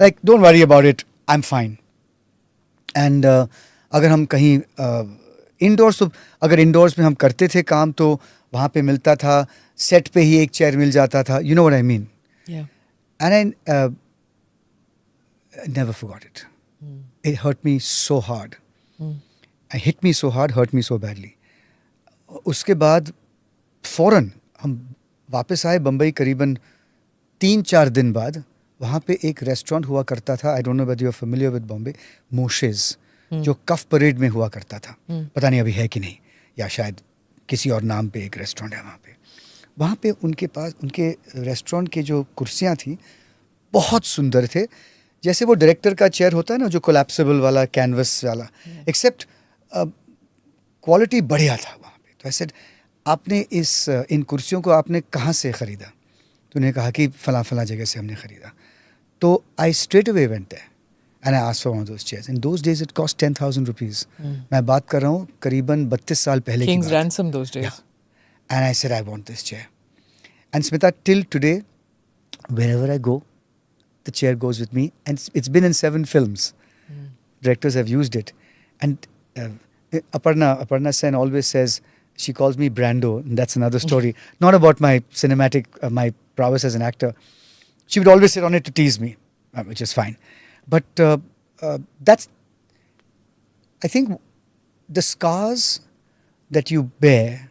Like, don't worry about it, I'm fine. And अगर हम कहीं इंडोर्स, तो अगर इंडोर्स में हम करते थे काम तो वहाँ पे मिलता था, सेट पे ही एक चेयर मिल जाता था. You know what I mean? Yeah. And I never forgot it. It hurt me so hard. It hit me so hard, hurt me so badly. उसके बाद फौरन हम वापस आए बम्बई. करीबन 3-4 दिन बाद वहाँ पे एक रेस्टोरेंट हुआ करता था. I don't know whether you are familiar with Bombay. Moshe's, जो कफ परेड में हुआ करता था. पता नहीं अभी है कि नहीं, या शायद किसी और नाम पे एक रेस्टोरेंट है वहाँ पे. वहाँ पे उनके पास, उनके रेस्टोरेंट के जो कुर्सियाँ थी बहुत सुंदर थे. जैसे वो डायरेक्टर का चेयर होता है ना, जो कोलैप्सिबल वाला, कैनवस वाला, एक्सेप्ट क्वालिटी बढ़िया था वहाँ पे. तो ऐसे आपने इन कुर्सियों को आपने कहाँ से ख़रीदा? तो उन्होंने कहा कि फला फला जगह से हमने ख़रीदा. तो I straight away went there and I asked for one of those chairs. In those days it cost 10,000 rupees. मैं बात कर रहा हूँ करीबन 32 साल पहले की बात. King's ransom those days. Yeah. And I said, I want this chair. And Smita, till today, wherever I go, the chair goes with me. And it's been in 7 films. Directors have used it. And Aparna Sen always says, she calls me Brando. And that's another story. Not about my cinematic, my prowess as an actor. She would always sit on it to tease me, which is fine. But that's, I think, the scars that you bear,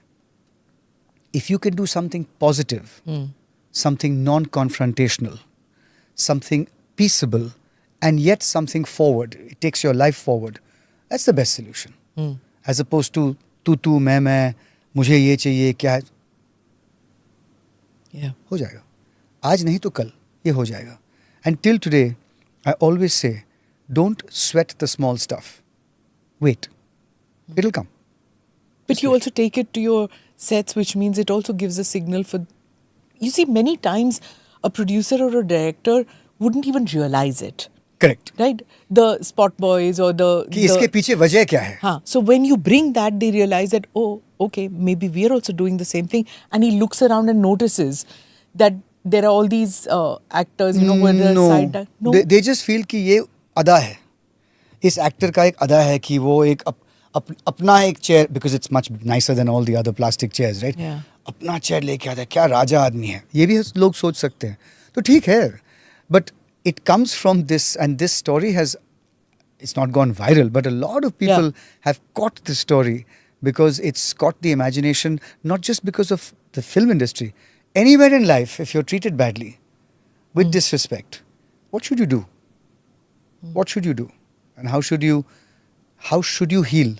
if you can do something positive, something non-confrontational, something peaceable, and yet something forward, it takes your life forward, that's the best solution. As opposed to तू मैं मुझे ये चाहिए क्या है. Yeah. हो जाएगा. आज नहीं तो कल ये हो जाएगा. And till today, I always say, don't sweat the small stuff. Wait. It'll come. But you also take it to your sets, which means it also gives a signal for... You see, many times a producer or a director wouldn't even realize it. Correct. Right? The spot boys or the... कि इसके पीछे वजह क्या है? हाँ. So when you bring that, they realize that, oh, okay, maybe we're also doing the same thing. And he looks around and notices that there are all these actors, you know, who are the side... No. They just feel कि ये अदा है. इस actor का एक अदा है कि वो एक अपना एक chair, because it's much nicer than all the other plastic chairs, right? Yeah. अपना चेयर लेके आता है, क्या राजा आदमी है. ये भी लोग सोच सकते हैं. तो ठीक है. But it comes from this, and this story has, it's not gone viral, but a lot of people have caught this story because it's caught the imagination, not just because of the film industry. Anywhere in life, if you're treated badly, with disrespect, what should you do? What should you do? And how should you heal?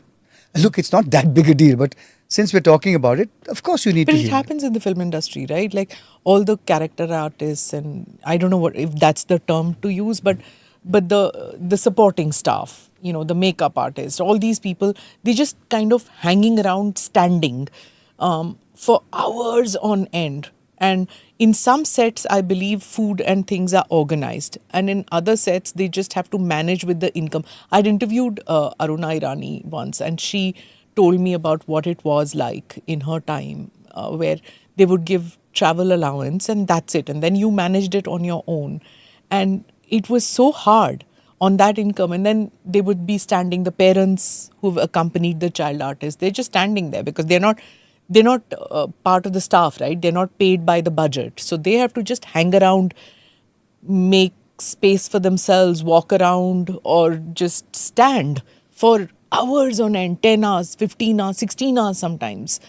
Look, it's not that big a deal, but since we're talking about it, of course you need to heal. But it happens in the film industry, right? Like all the character artists, and I don't know if that's the term to use, but the supporting staff, you know, the makeup artists, all these people, they just kind of hanging around, standing for hours on end. And in some sets, I believe food and things are organized. And in other sets, they just have to manage with the income. I'd interviewed Aruna Irani once, and she told me about what it was like in her time, where they would give travel allowance and that's it. And then you managed it on your own. And it was so hard on that income. And then they would be standing, the parents who've accompanied the child artist, they're just standing there because they're not part of the staff, right? They're not paid by the budget. So they have to just hang around, make space for themselves, walk around, or just stand for hours on end, 10 hours, 15 hours, 16 hours sometimes,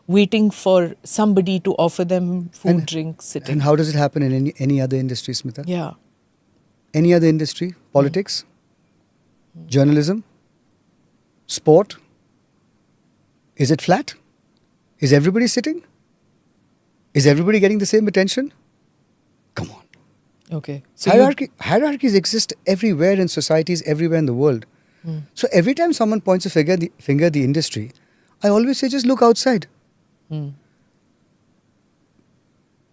waiting for somebody to offer them food, drink, sitting. And how does it happen in any other industry, Smita? Yeah. Any other industry? Politics? Journalism? Sport? Is it flat? Is everybody sitting? Is everybody getting the same attention? Come on. Okay. So hierarchies exist everywhere in societies, everywhere in the world. So every time someone points a finger at the industry, I always say, just look outside.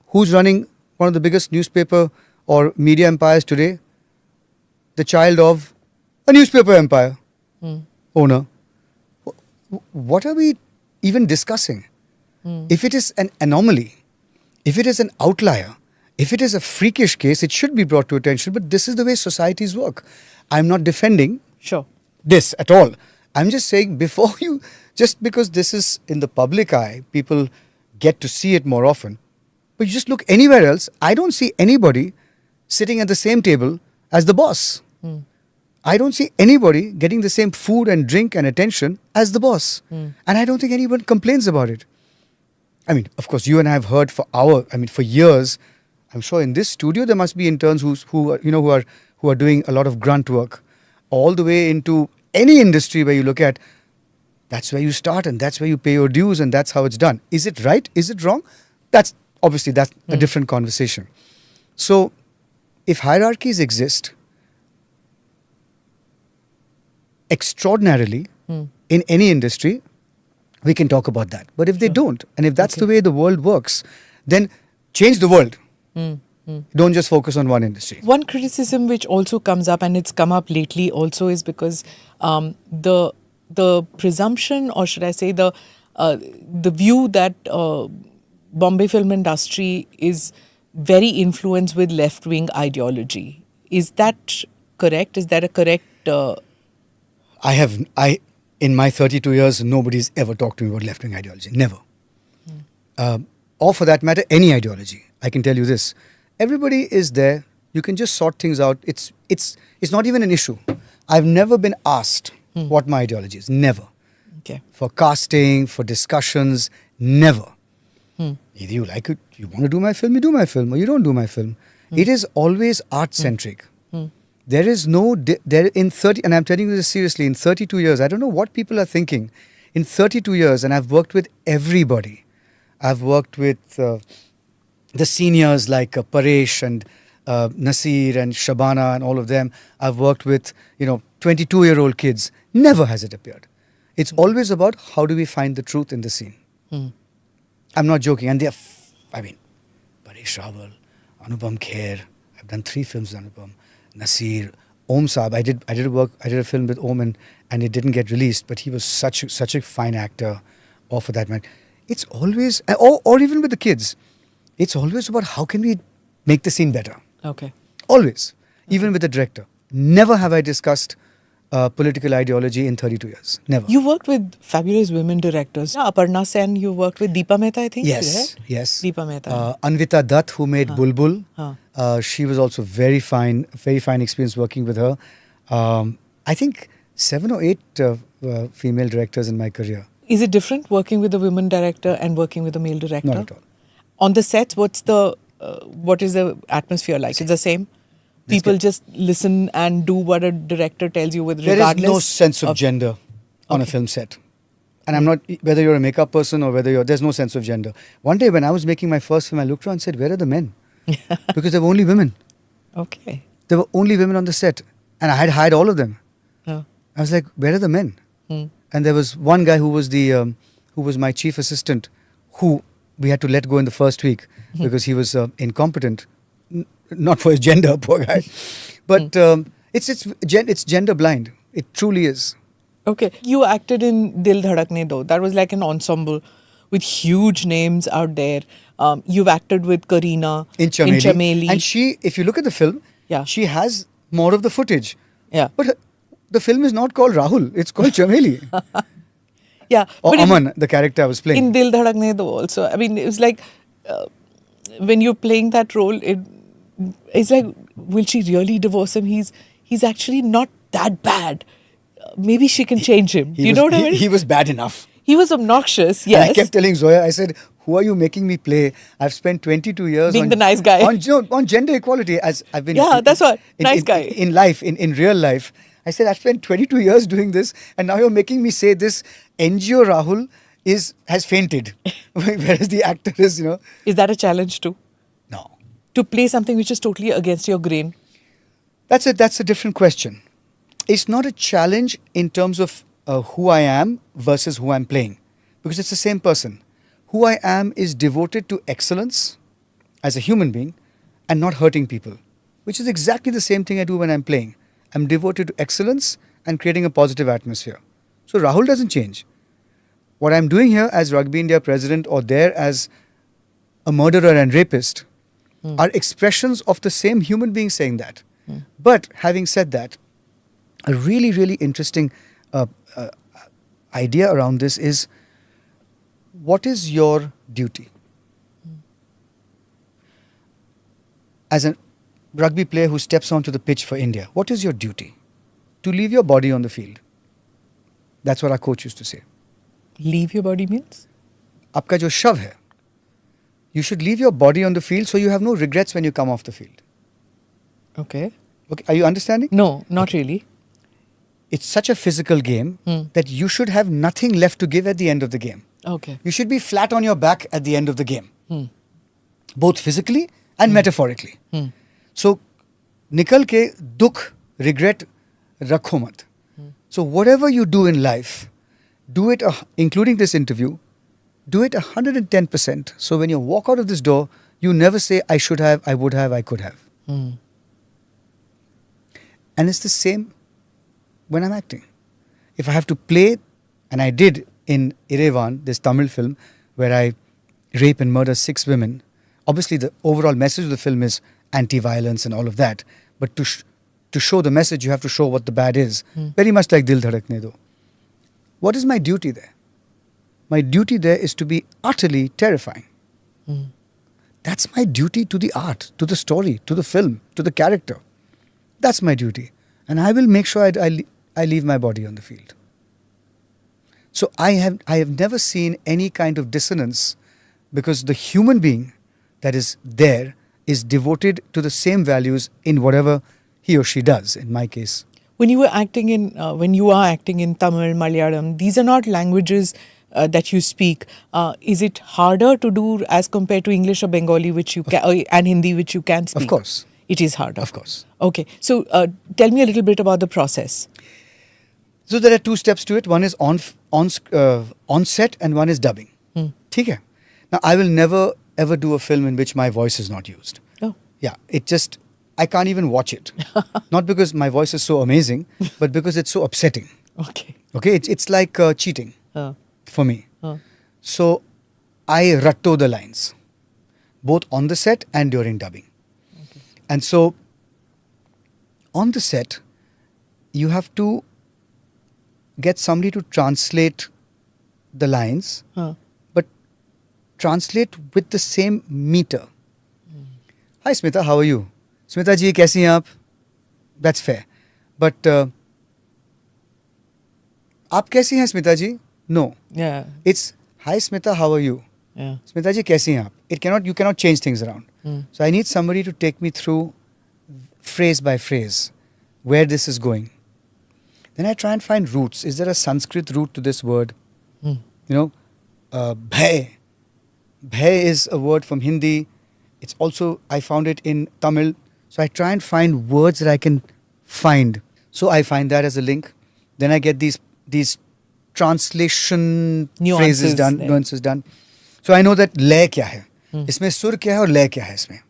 Who's running one of the biggest newspaper or media empires today? The child of a newspaper empire owner. What are we even discussing? If it is an anomaly, if it is an outlier, If it is a freakish case, it should be brought to attention. But this is the way societies work. I'm not defending Sure. this at all. I'm just saying before you, just because this is in the public eye, people get to see it more often. But you just look anywhere else, I don't see anybody sitting at the same table as the boss. I don't see anybody getting the same food and drink and attention as the boss. And I don't think anyone complains about it. I mean, of course, you and I have heard for years. I'm sure in this studio there must be interns who are doing a lot of grunt work, all the way into any industry where you look at. That's where you start, and that's where you pay your dues, and that's how it's done. Is it right? Is it wrong? That's a different conversation. So, if hierarchies exist extraordinarily in any industry, we can talk about that. But if they don't, and if that's the way the world works, then change the world. Don't just focus on one industry. One criticism which also comes up, and it's come up lately also, is because the presumption, or should I say the view that Bombay film industry is very influenced with left-wing ideology. Is that correct? Is that a correct... In my 32 years, nobody's ever talked to me about left-wing ideology. Never. Or for that matter, any ideology. I can tell you this. Everybody is there. You can just sort things out. It's not even an issue. I've never been asked what my ideology is. Never. Okay. For casting, for discussions, never. Either you like it, you want to do my film, you do my film, or you don't do my film. It is always art-centric. There is no... and I'm telling you this seriously, in 32 years, I don't know what people are thinking. In 32 years, and I've worked with everybody. I've worked with the seniors like Paresh and Nasir and Shabana and all of them. I've worked with, 22-year-old kids. Never has it appeared. It's always about how do we find the truth in the scene. I'm not joking. And Paresh Rawal, Anupam Kher. I've done 3 films with Anupam. Nasir, Om Saab. I did a film with Om and it didn't get released, but he was such a fine actor. Or for that matter, it's always, or even with the kids, it's always about how can we make the scene better. Okay. Always. Even with the director. Never have I discussed political ideology in 32 years. Never. You worked with fabulous women directors. Aparna Sen, you worked with Deepa Mehta, I think. Yes, right? yes. Deepa Mehta. Anvita Dutt, who made Bulbul. She was also very fine experience working with her. I think 7 or 8 female directors in my career. Is it different working with a women director and working with a male director? Not at all. On the sets, what is the atmosphere like? It's the same? People just listen and do what a director tells you with regardless... There is no sense of gender on a film set. And I'm not, whether you're a makeup person or there's no sense of gender. One day when I was making my first film, I looked around and said, where are the men? Because there were only women. Okay. There were only women on the set. And I had hired all of them. Oh. I was like, where are the men? And there was one guy who was my chief assistant, who we had to let go in the first week because he was incompetent. Not for his gender, poor guy. But it's gender blind. It truly is. Okay. You acted in Dil Dhadakne Do. That was like an ensemble with huge names out there. You've acted with Kareena in Chameli. And she, if you look at the film, yeah, she has more of the footage. Yeah. But the film is not called Rahul. It's called Chameli. Yeah. Or Aman, the character I was playing. In Dil Dhadakne Do also. I mean, it was like, when you're playing that role, it's like, will she really divorce him? He's actually not that bad. Maybe she can change him. You know what I mean? He was bad enough. He was obnoxious, yes. And I kept telling Zoya, I said, who are you making me play? I've spent 22 years being the nice guy. On gender equality. As I've been... Yeah, that's what. Nice guy. In life, in real life. I said, I've spent 22 years doing this and now you're making me say this NGO Rahul has fainted. Whereas the actor is, Is that a challenge too? No. To play something which is totally against your grain? That's a different question. It's not a challenge in terms of who I am versus who I'm playing. Because it's the same person. Who I am is devoted to excellence as a human being and not hurting people. Which is exactly the same thing I do when I'm playing. I'm devoted to excellence and creating a positive atmosphere. So Rahul doesn't change. What I'm doing here as Rugby India president or there as a murderer and rapist are expressions of the same human being saying that. But having said that, a really, really interesting idea around this is, what is your duty? As a rugby player who steps onto the pitch for India, what is your duty? To leave your body on the field. That's what our coach used to say. Leave your body means? आपका जो शव है, you should leave your body on the field so you have no regrets when you come off the field. Okay. Okay, are you understanding? No, not really. It's such a physical game that you should have nothing left to give at the end of the game. Okay. You should be flat on your back at the end of the game, both physically and metaphorically. So, nikal ke dukh, regret rakho mat. So, whatever you do in life, do it, including this interview, do it 110%. So, when you walk out of this door, you never say, I should have, I would have, I could have. And it's the same when I'm acting. If I have to play, and I did in Irevan, this Tamil film, where I rape and murder 6 women, obviously the overall message of the film is anti-violence and all of that. But to show the message, you have to show what the bad is. Very much like Dil Dhadakne Do. What is my duty there? My duty there is to be utterly terrifying. That's my duty to the art, to the story, to the film, to the character. That's my duty. And I will make sure I leave my body on the field. So I have never seen any kind of dissonance, because the human being that is there is devoted to the same values in whatever he or she does, in my case. When you are acting in Tamil, Malayalam, these are not languages that you speak. Is it harder to do as compared to English or Bengali, which you can, and Hindi, which you can speak? Of course. It is harder. Of course. Okay. So tell me a little bit about the process. So there are 2 steps to it. One is on set and one is dubbing. ठीक है? Now I will never ever do a film in which my voice is not used. Oh. Yeah, I can't even watch it. Not because my voice is so amazing, but because it's so upsetting. Okay. Okay, it's like cheating for me. So I ratto the lines, both on the set and during dubbing. Okay. And so on the set, you have to get somebody to translate the lines, but translate with the same meter. Hi Smita, how are you? Smita ji, kaisi hain aap? That's fair. But aap kaisi hain Smita ji? No. Yeah. It's hi Smita, how are you? Yeah. Smita ji, kaisi hain aap? You cannot change things around. So I need somebody to take me through phrase by phrase where this is going. Then I try and find roots. Is there a Sanskrit root to this word? You know, bhay. Bhay is a word from Hindi. It's also, I found it in Tamil. So I try and find words that I can find. So I find that as a link. Then I get these translation phrases done, nuances done. So I know that lay kya hai. Isme sur kya hai aur lay kya hai isme.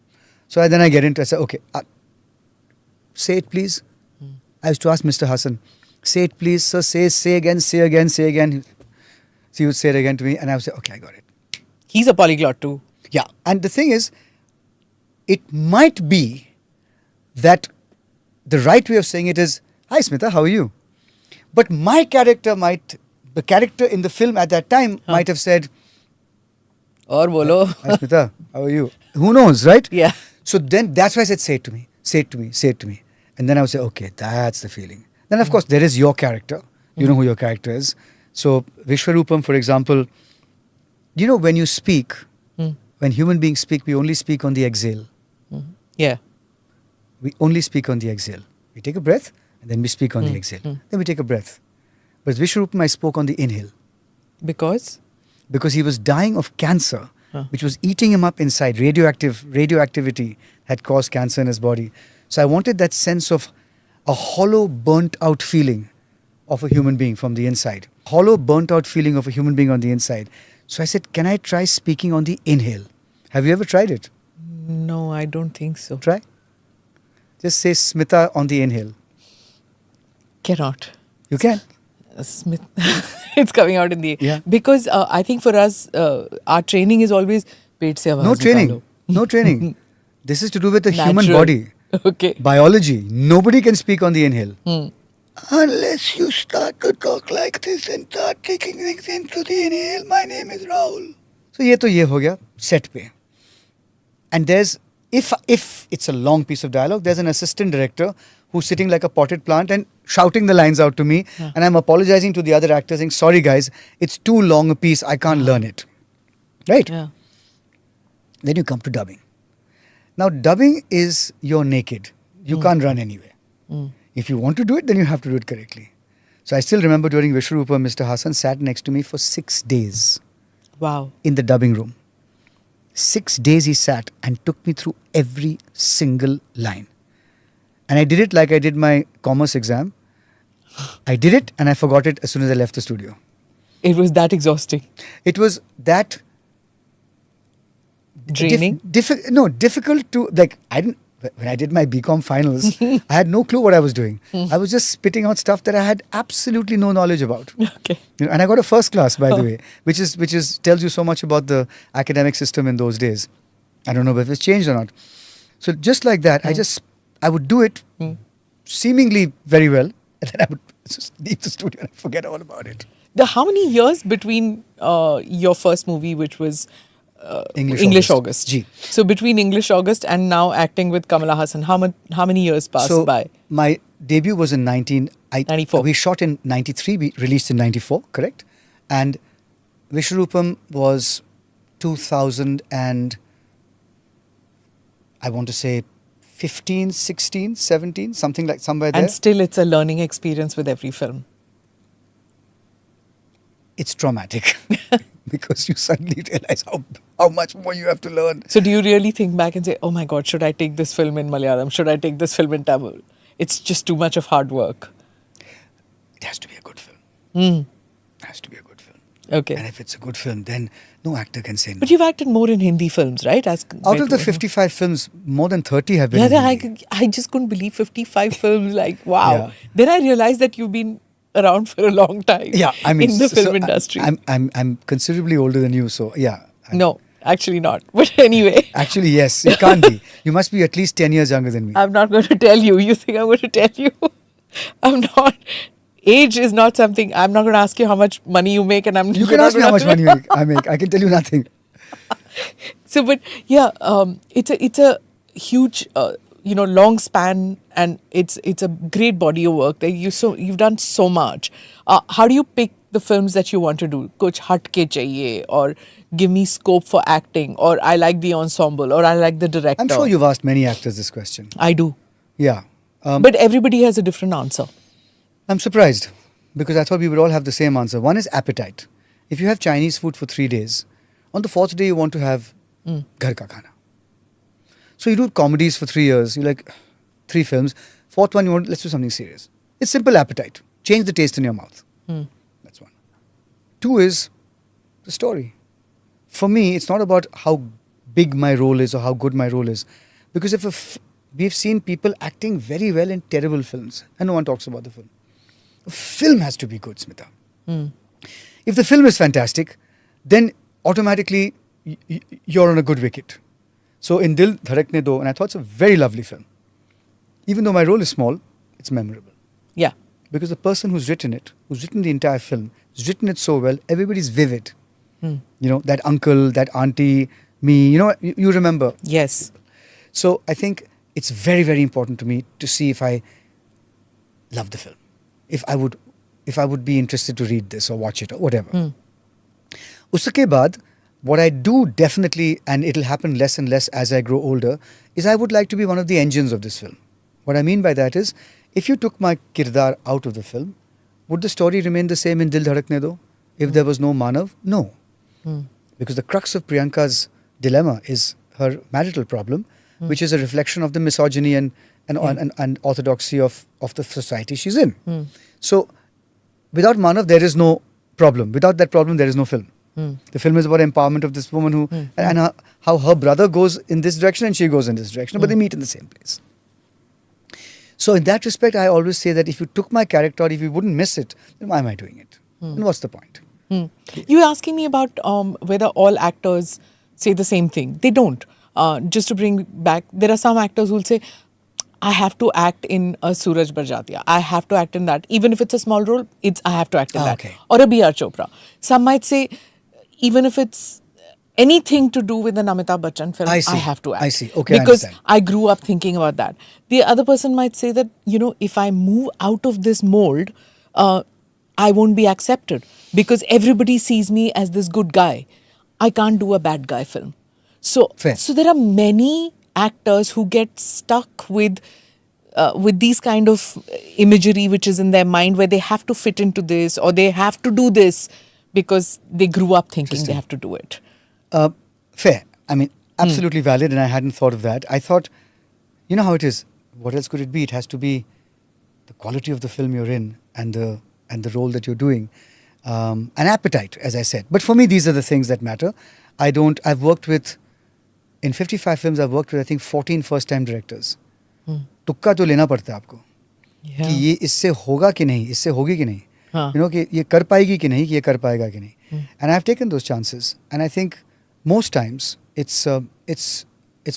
So then I get into it. I say, okay, say it please. I used to ask Mr. Hassan, say it please, sir, say again, say again, say again. So he would say it again to me and I would say, okay, I got it. He's a polyglot too. Yeah. And the thing is, it might be that the right way of saying it is, hi Smita, how are you? But my character the character in the film at that time might have said, Aur bolo. hi Smita, how are you? Who knows, right? Yeah. So then that's why I said, say it to me, say it to me, say it to me. And then I would say, okay, that's the feeling. Then of course there is your character. You know who your character is. So Vishwarupam, for example, you know when you speak, when human beings speak, we only speak on the exhale. Yeah. We only speak on the exhale. We take a breath and then we speak on the exhale. Then we take a breath. But Vishwarupam, I spoke on the inhale. Because? Because he was dying of cancer, which was eating him up inside. Radioactivity had caused cancer in his body. So I wanted that sense of a hollow, burnt out feeling of a human being from the inside. Hollow, burnt out feeling of a human being on the inside. So I said, can I try speaking on the inhale? Have you ever tried it? No, I don't think so. Try. Just say Smita on the inhale. Cannot. You can. Smith. It's coming out in the... Yeah. Because I think for us, our training is always... पेट से आवाज No training. निकालो. No training. This is to do with the human Natural. body. Okay. Biology. Nobody can speak on the inhale. Unless you start to talk like this and start taking things into the inhale. My name is Rahul. So ये हो गया set पे. And there's, if it's a long piece of dialogue, there's an assistant director who's sitting like a potted plant and shouting the lines out to me. And I'm apologizing to the other actors saying, sorry guys, it's too long a piece. I can't learn it. Right? Yeah. Then you come to dubbing. Now, dubbing is you're naked. You can't run anywhere. If you want to do it, then you have to do it correctly. So I still remember during Vishwarupa, Mr. Hassan sat next to me for 6 days Wow. in the dubbing room. 6 days he sat and took me through every single line. And I did it like I did my commerce exam. I did it and I forgot it as soon as I left the studio. It was that exhausting. It was that Draining? difficult to, like, when I did my BCom finals, I had no clue what I was doing. I was just spitting out stuff that I had absolutely no knowledge about. Okay. And I got a first class, by the way, which is tells you so much about the academic system in those days. I don't know if it's changed or not. So just like that, I would do it seemingly very well, and then I would just leave the studio and forget all about it. How many years between your first movie, which was English August? Ji. So between English August and now acting with Kamala Hassan, how many years passed by? My debut was in 94. We shot in 93, we released in 94, correct? And Vishwarupam was 2000 and I want to say 15, 16, 17, somewhere there. And still it's a learning experience with every film. It's traumatic because you suddenly realize how much more you have to learn. So do you really think back and say, oh my God, should I take this film in Malayalam? Should I take this film in Tamil? It's just too much of hard work. It has to be a good film. It has to be a good film. Okay. And if it's a good film, then no actor can say no. But you've acted more in Hindi films, right? Out of the 55 films, more than 30 have been in Hindi. I just couldn't believe 55 films. Like, wow. Yeah. Then I realized that you've been around for a long time. Yeah, I mean, in the film industry. I'm considerably older than you, so yeah. No, actually not. But anyway. Actually, yes, you can't be. You must be at least 10 years younger than me. I'm not going to tell you. You think I'm going to tell you? I'm not. Age is not something. I'm not going to ask you how much money you make, and You can ask me how much money I make. I can tell you nothing. So, but yeah, it's a huge, long span, and it's a great body of work. Like you've done so much. How do you pick the films that you want to do? Kuch hatke chahiye, or give me scope for acting, or I like the ensemble, or I like the director. I'm sure you've asked many actors this question. I do. Yeah. But everybody has a different answer. I'm surprised because I thought we would all have the same answer. One is appetite. If you have Chinese food for 3 days, on the 4th day you want to have ghar ka khana. So you do comedies for 3 years, you like 3 films. 4th one, let's do something serious. It's simple appetite. Change the taste in your mouth. That's one. 2 is the story. For me, it's not about how big my role is or how good my role is. Because we've seen people acting very well in terrible films and no one talks about the film. A film has to be good, Smita. If the film is fantastic, then automatically you're on a good wicket. So in Dil Dhadakne Do, and I thought it's a very lovely film. Even though my role is small, it's memorable. Yeah. Because the person who's written it, who's written the entire film, has written it so well, everybody's vivid. You know, that uncle, that auntie, me, you remember. Yes. So I think it's very, very important to me to see if I love the film. If I would be interested to read this or watch it or whatever. Uske baad, what I do definitely, and it'll happen less and less as I grow older, is I would like to be one of the engines of this film. What I mean by that is, if you took my kirdar out of the film, would the story remain the same in Dil Dhadakne Do? If there was no Manav? No. Because the crux of Priyanka's dilemma is her marital problem, which is a reflection of the misogyny and orthodoxy of the society she's in. So, without Manav, there is no problem. Without that problem, there is no film. The film is about empowerment of this woman and how her brother goes in this direction and she goes in this direction, but they meet in the same place. So, in that respect, I always say that if you took my character, if you wouldn't miss it, then why am I doing it? And what's the point? You were asking me about whether all actors say the same thing. They don't. just to bring back, there are some actors who'll say, I have to act in a Suraj Barjatya. I have to act in that. Even if it's a small role, I have to act in that. Okay. Or a B.R. Chopra. Some might say, even if it's anything to do with an Amitabh Bachchan film, I see. I have to act. I see. Okay, I because understand. I grew up thinking about that. The other person might say that, if I move out of this mold, I won't be accepted because everybody sees me as this good guy. I can't do a bad guy film. So, Fair. so there are many actors who get stuck with these kind of imagery which is in their mind, where they have to fit into this or they have to do this because they grew up thinking they have to do it. Fair. I mean, absolutely valid, and I hadn't thought of that. I thought, you know how it is. What else could it be? It has to be the quality of the film you're in and the role that you're doing, an appetite, as I said. But for me, these are the things that matter. I've worked with, in 55 films, I've worked with, I think, 14 first-time directors. तुक्का तो लेना पड़ता है आपको कि ये इससे होगा कि नहीं, इससे होगी कि नहीं, कि ये कर पाएगी कि नहीं, कि ये कर पाएगा कि नहीं. And I've taken those chances, and I think most times it's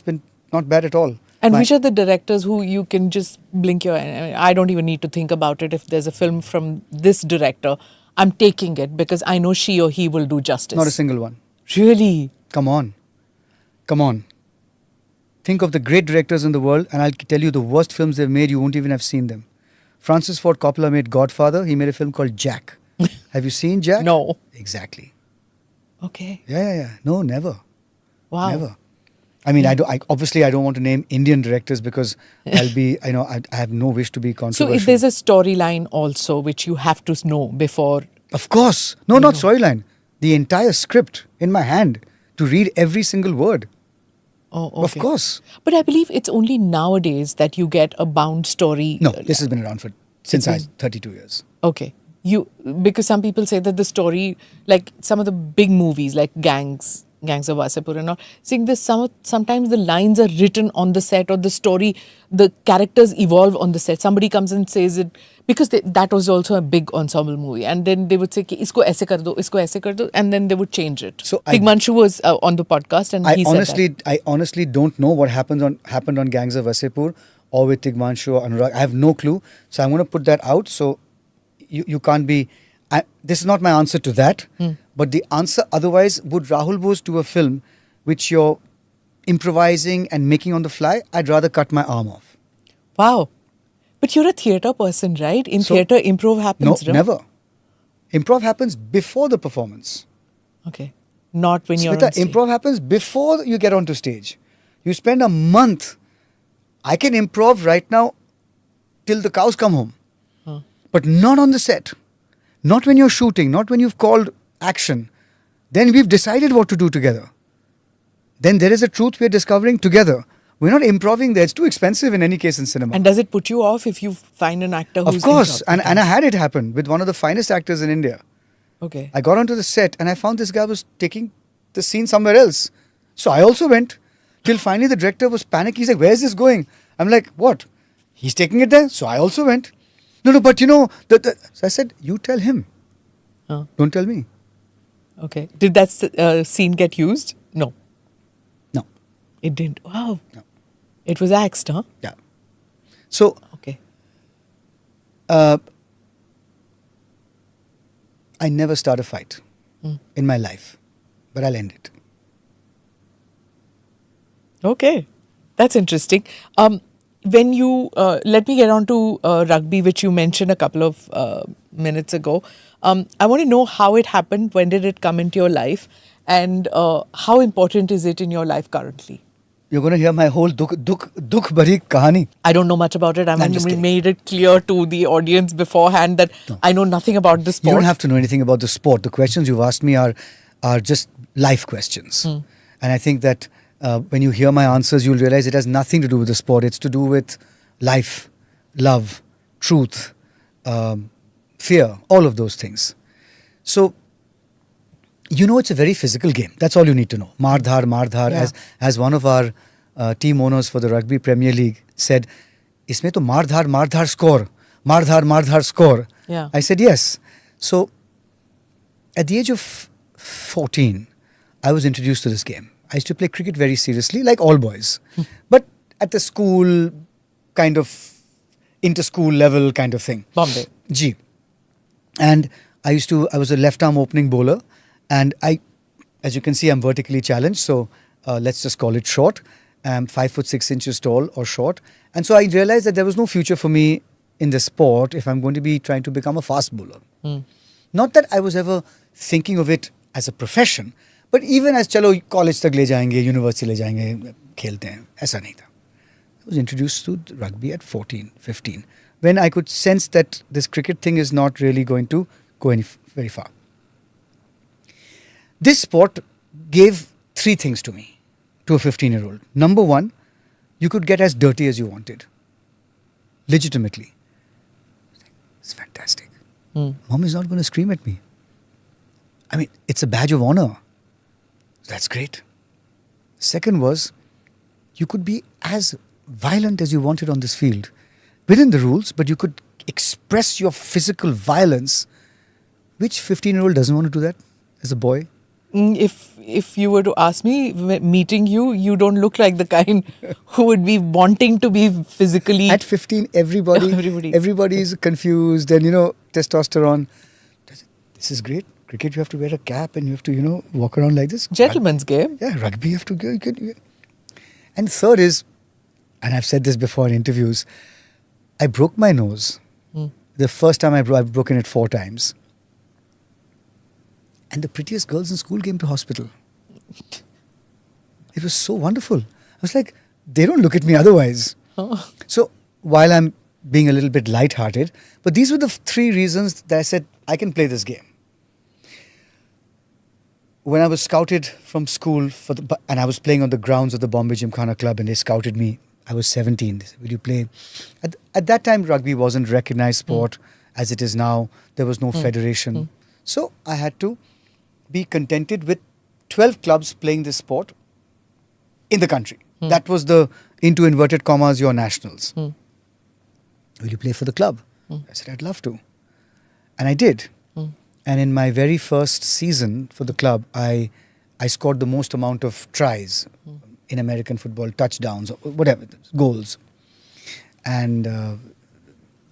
been not bad at all. And which are the directors who you can just blink your eye? I don't even need to think about it. If there's a film from this director, I'm taking it because I know she or he will do justice. Not a single one. Really? Come on. Think of the great directors in the world, and I'll tell you the worst films they've made, you won't even have seen them. Francis Ford Coppola made Godfather. He made a film called Jack. Have you seen Jack? No. Exactly. Okay. Yeah. No, never. Wow. Never. I mean, I don't want to name Indian directors because I have no wish to be So controversial. if there's a storyline also which you have to know before. Of course. No, not storyline. The entire script in my hand to read every single word. Oh, okay. Of course. But I believe it's only nowadays that you get a bound story. No, this has been around since I was 32 years. Okay. Because some people say that the story, like some of the big movies like Gangs of Wasipur and all, seeing this, sometimes the lines are written on the set, or the story, the characters evolve on the set. Somebody comes and says it, because that was also a big ensemble movie, and then they would say, isko aise kar do, and then they would change it. So Tigmanshu was on the podcast, and he said that. I honestly don't know what happened on Gangs of Wasipur or with Tigmanshu or Anurag. I have no clue. So I'm going to put that out. So you can't be. This is not my answer to that. But the answer otherwise, would Rahul Bose do a film which you're improvising and making on the fly? I'd rather cut my arm off. Wow. But you're a theatre person, right? In theatre, improv happens, No, never. Improv happens before the performance. Okay. Not when you're on Smita, stage. improv happens before you get onto stage. You spend a month. I can improv right now till the cows come home. But not on the set. Not when you're shooting. Not when you've called action. Then we've decided what to do together. Then there is a truth we're discovering together. We're not improving there. It's too expensive in any case in cinema. And does it put you off if you find an actor who's Of course. improv? And I had it happen with one of the finest actors in India. Okay. I got onto the set and I found this guy was taking the scene somewhere else. So I also went. Till finally the director was panicking. He's like, where's this going? I'm like, what? He's taking it there? So I also went. No, but so I said, you tell him. Don't tell me. Okay. Did that scene get used? No. No. It didn't. Wow. No. It was axed, huh? Yeah. So Okay. I never start a fight in my life, but I'll end it. Okay. That's interesting. When you, let me get on to rugby, which you mentioned a couple of minutes ago. I want to know how it happened. When did it come into your life? And how important is it in your life currently? You're going to hear my whole dukh bhari kahani. I don't know much about it. I'm just kidding. Made it clear to the audience beforehand that I know nothing about the sport. You don't have to know anything about the sport. The questions you've asked me are just life questions. And I think that when you hear my answers, you'll realize it has nothing to do with the sport. It's to do with life, love, truth, fear, all of those things. So, it's a very physical game. That's all you need to know. Mardhar. Yeah. As one of our team owners for the Rugby Premier League said, Isme to Mardhar score. Mardhar score. Yeah. I said, yes. So, at the age of 14, I was introduced to this game. I used to play cricket very seriously, like all boys. But at the school, kind of inter-school level kind of thing. Bombay. Gee. And I was a left arm opening bowler. And as you can see, I'm vertically challenged. So let's just call it short. I'm 5'6" tall or short. And so I realized that there was no future for me in the sport if I'm going to be trying to become a fast bowler. Not that I was ever thinking of it as a profession, but even as chalo college tak le jayenge, university le jayenge, khelte hain, aisa nahi tha. I was introduced to rugby at 14, 15, when I could sense that this cricket thing is not really going to go very far. This sport gave three things to me, to a 15-year-old. Number one, you could get as dirty as you wanted, legitimately. It's fantastic. Mom is not going to scream at me. I mean, it's a badge of honor. That's great. Second was, you could be as violent as you wanted on this field, within the rules, but you could express your physical violence. Which 15-year-old doesn't want to do that as a boy? If you were to ask me, meeting you, you don't look like the kind who would be wanting to be physically. At 15, everybody is confused and, testosterone. This is great. Cricket, you have to wear a cap and you have to, walk around like this. Gentleman's game. Yeah, rugby, you have to go. And third is, and I've said this before in interviews, I broke my nose. The first time I've broken it 4 times. And the prettiest girls in school came to hospital. It was so wonderful. I was like, they don't look at me otherwise. Oh. So while I'm being a little bit lighthearted, but these were the 3 reasons that I said, I can play this game. When I was scouted from school, and I was playing on the grounds of the Bombay Gymkhana Club, and they scouted me, I was 17. They said, will you play? At that time, rugby wasn't a recognized sport as it is now. There was no federation. So I had to be contented with 12 clubs playing this sport in the country. That was the, into inverted commas, your nationals. Will you play for the club? I said, I'd love to. And I did. And in my very first season for the club, I scored the most amount of tries in American football, touchdowns, or whatever, goals. And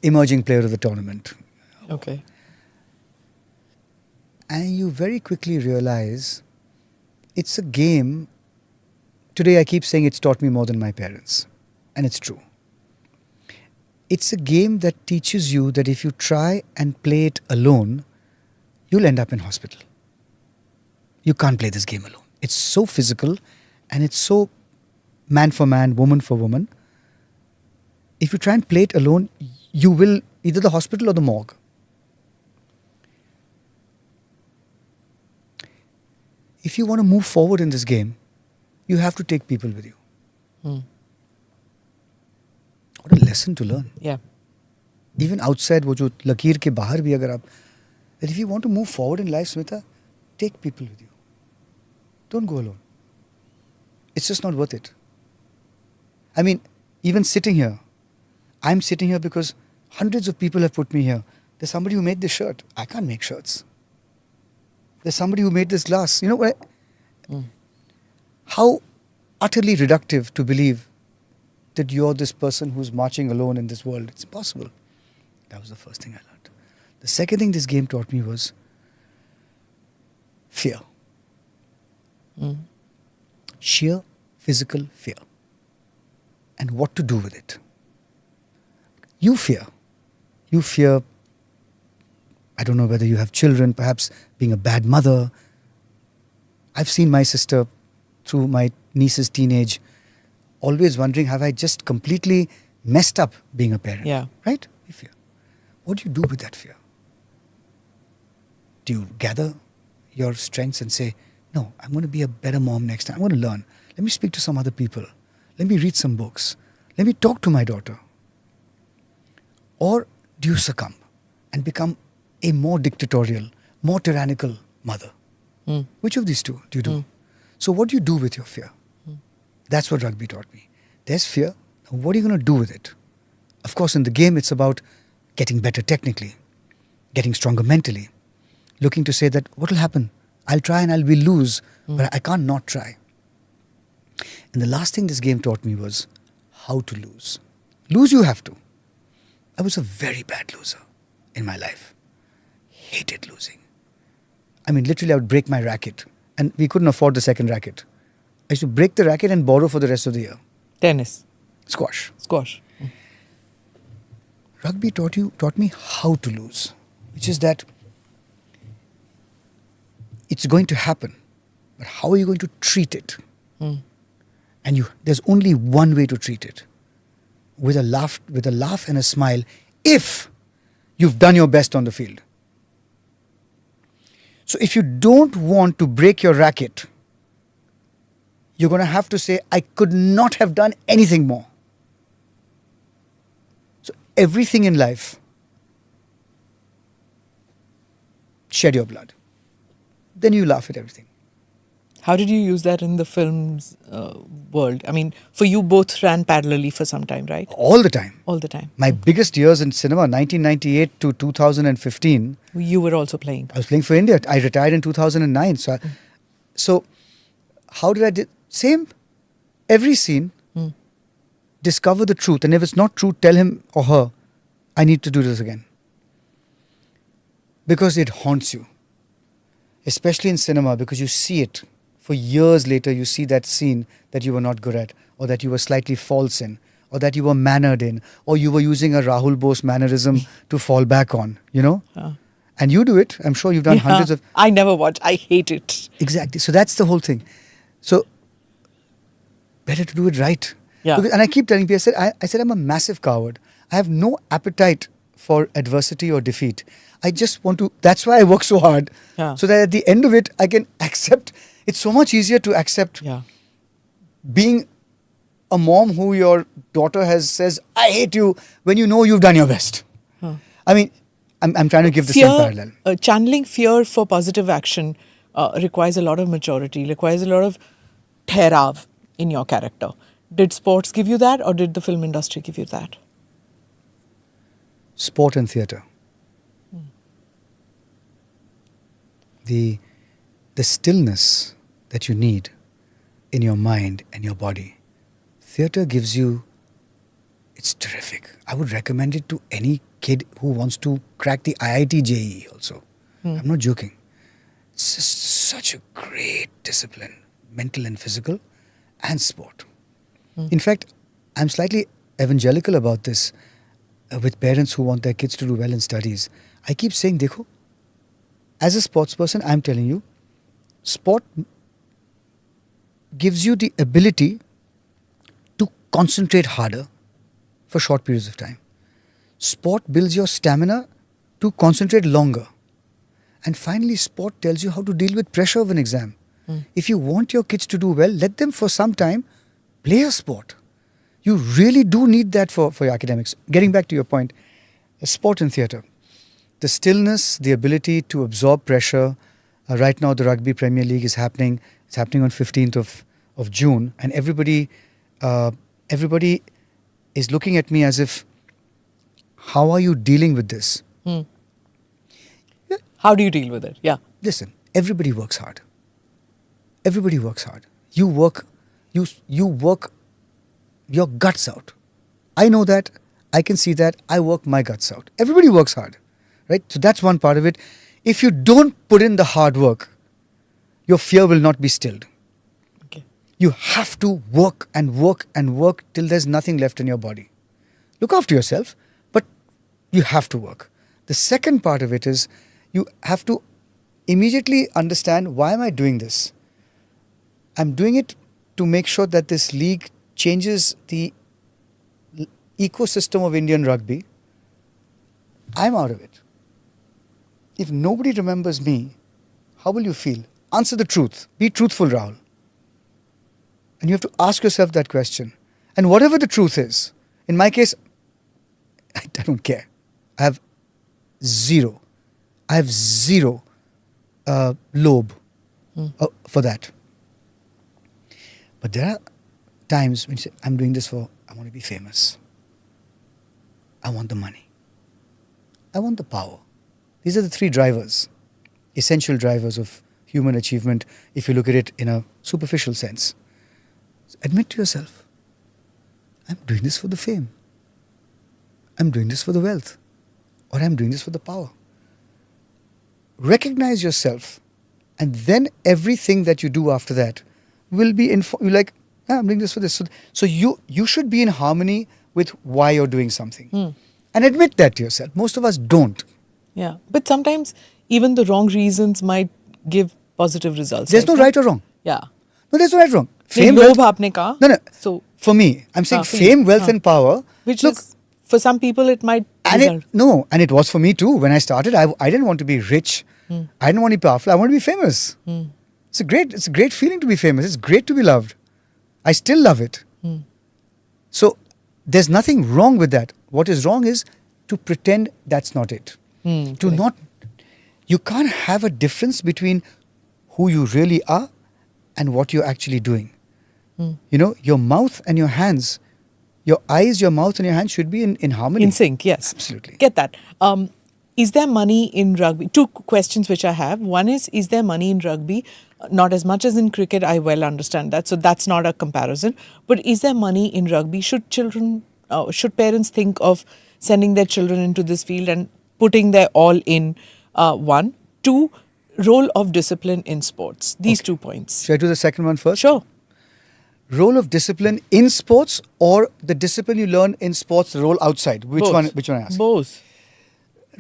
emerging player of the tournament. Okay. And you very quickly realize it's a game. Today I keep saying it's taught me more than my parents. And it's true. It's a game that teaches you that if you try and play it alone, you'll end up in hospital. You can't play this game alone. It's so physical and it's so man for man, woman for woman. If you try and play it alone, you will either the hospital or the morgue. If you want to move forward in this game, you have to take people with you. What a lesson to learn. Yeah. Even outside, wo jo lakeer ke bahar bhi agar aap, that if you want to move forward in life, Smita, take people with you. Don't go alone. It's just not worth it. I mean, even sitting here, I'm sitting here because hundreds of people have put me here. There's somebody who made this shirt. I can't make shirts. There's somebody who made this glass. You know what? How utterly reductive to believe that you're this person who's marching alone in this world. It's impossible. That was the first thing I learned. The second thing this game taught me was fear. Sheer physical fear. And what to do with it. You fear. You fear, I don't know whether you have children, perhaps being a bad mother. I've seen my sister through my niece's teenage, always wondering, have I just completely messed up being a parent? Yeah. Right? You fear. What do you do with that fear? Do you gather your strengths and say, no, I'm going to be a better mom next time. I'm going to learn. Let me speak to some other people. Let me read some books. Let me talk to my daughter. Or do you succumb and become a more dictatorial, more tyrannical mother? Which of these two do you do? So what do you do with your fear? That's what rugby taught me. There's fear. Now what are you going to do with it? Of course, in the game, it's about getting better technically, getting stronger mentally, looking to say that what will happen? I'll try and we'll lose, but I can't not try. And the last thing this game taught me was how to lose. Lose you have to. I was a very bad loser in my life. Hated losing. I mean, literally, I would break my racket. And we couldn't afford the second racket. I used to break the racket and borrow for the rest of the year. Tennis. Squash. Squash. Rugby taught me how to lose, which is that it's going to happen, but how are you going to treat it? And there's only one way to treat it, with a laugh and a smile, if you've done your best on the field. So if you don't want to break your racket, you're going to have to say, I could not have done anything more. So everything in life, shed your blood. Then you laugh at everything. How did you use that in the film's world? I mean, for you, both ran parallelly for some time, right? All the time. All the time. My biggest years in cinema, 1998 to 2015. You were also playing. I was playing for India. I retired in 2009. So how did I do? Same. Every scene, discover the truth. And if it's not true, tell him or her, I need to do this again. Because it haunts you. Especially in cinema, because you see it. For years later, you see that scene that you were not good at, or that you were slightly false in, or that you were mannered in, or you were using a Rahul Bose mannerism to fall back on, you know? And you do it. I'm sure you've done hundreds of... I never watch. I hate it. Exactly. So that's the whole thing. So, better to do it right. Yeah. And I keep telling people, I said I'm a massive coward. I have no appetite for adversity or defeat. I just want to... That's why I work so hard. Yeah. So that at the end of it, I can accept... It's so much easier to accept being a mom who your daughter says, I hate you, when you know you've done your best. I mean, I'm trying to give the same parallel. Channeling fear for positive action requires a lot of maturity, requires a lot of therav in your character. Did sports give you that, or did the film industry give you that? Sport and theatre. The stillness that you need in your mind and your body. Theatre gives you, it's terrific. I would recommend it to any kid who wants to crack the IIT JEE also. I'm not joking. It's just such a great discipline, mental and physical, and sport. In fact, I'm slightly evangelical about this with parents who want their kids to do well in studies. I keep saying, dekho, as a sports person, I'm telling you, sport gives you the ability to concentrate harder for short periods of time. Sport builds your stamina to concentrate longer. And finally, sport tells you how to deal with pressure of an exam. If you want your kids to do well, let them for some time play a sport. You really do need that for your academics. Getting back to your point, sport and theatre. The stillness, the ability to absorb pressure. Right now, the Rugby Premier League is happening. It's happening on 15th of June. And everybody is looking at me as if, how are you dealing with this? How do you deal with it? Yeah. Listen, everybody works hard. Everybody works hard. You work your guts out. I know that. I can see that. I work my guts out. Everybody works hard. Right? So that's one part of it. If you don't put in the hard work, your fear will not be stilled. Okay. You have to work and work and work till there's nothing left in your body. Look after yourself, but you have to work. The second part of it is you have to immediately understand, why am I doing this? I'm doing it to make sure that this league changes the ecosystem of Indian rugby. I'm out of it. If nobody remembers me, how will you feel? Answer the truth. Be truthful, Rahul. And you have to ask yourself that question. And whatever the truth is, in my case, I don't care. I have zero lobe for that. But there are times when you say, I'm doing this I want to be famous. I want the money. I want the power. These are the three drivers, essential drivers of human achievement, if you look at it in a superficial sense. Admit to yourself, I'm doing this for the fame. I'm doing this for the wealth. Or I'm doing this for the power. Recognize yourself, and then everything that you do after that will be you're like, I'm doing this for this. So you should be in harmony with why you're doing something. And admit that to yourself. Most of us don't. Yeah. But sometimes even the wrong reasons might give positive results. There's no right or wrong. Yeah. No, there's no right or wrong. Fame, wealth. aapne kaha. No. So for me, I'm saying for fame, you. wealth, and power. Which look, is, for some people, it might and result. and it was for me too. When I started, I didn't want to be rich. I didn't want to be powerful. I want to be famous. It's a great feeling to be famous. It's great to be loved. I still love it. So there's nothing wrong with that. What is wrong is to pretend that's not it. You can't have a difference between who you really are and what you're actually doing. Your mouth and your hands, your eyes, your mouth and your hands should be in harmony. In sync, yes. Absolutely. Get that. Is there money in rugby? Two questions which I have. One is there money in rugby? Not as much as in cricket, I well understand that. So that's not a comparison. But is there money in rugby? Should parents think of sending their children into this field and putting their all in? One. Two, role of discipline in sports. These 2 points. Should I do the second one first? Sure. Role of discipline in sports, or the discipline you learn in sports, the role outside? Which one I ask? Both.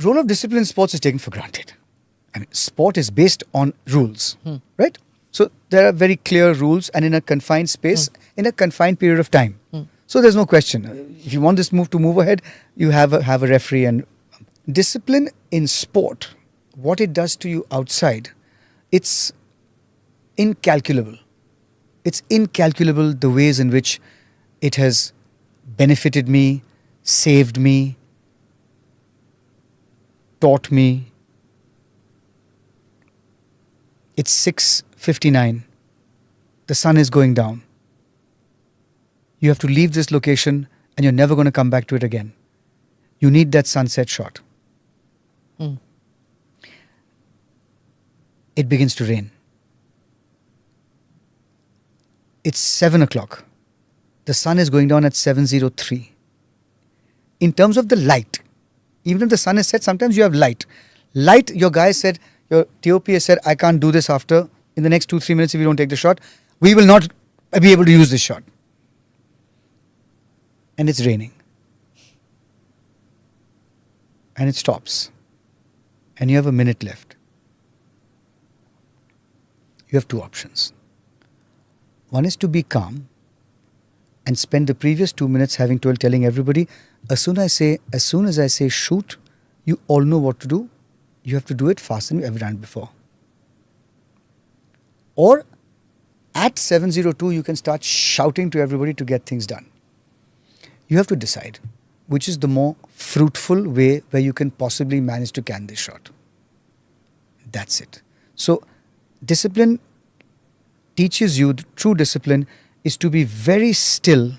Role of discipline in sports is taken for granted. I mean, sport is based on rules, right? So there are very clear rules, and in a confined space, in a confined period of time. So there's no question. If you want this move to move ahead, you have a referee. And discipline in sport, what it does to you outside, it's incalculable. It's incalculable the ways in which it has benefited me, saved me, taught me. It's 6:59. The sun is going down. You have to leave this location and you're never going to come back to it again. You need that sunset shot. It begins to rain. It's 7 o'clock. The sun is going down at 7:03. In terms of the light, even if the sun is set, sometimes you have light. Light, your guy said, your TOP has said, I can't do this in the next 2-3 minutes if you don't take the shot. We will not be able to use this shot. And it's raining. And it stops. And you have a minute left. You have two options. One is to be calm and spend the previous 2 minutes telling everybody, as soon as I say shoot, you all know what to do. You have to do it faster than you've ever done before. Or at 7:02, you can start shouting to everybody to get things done. You have to decide which is the more fruitful way where you can possibly manage to can this shot. That's it. So discipline teaches you, true discipline is to be very still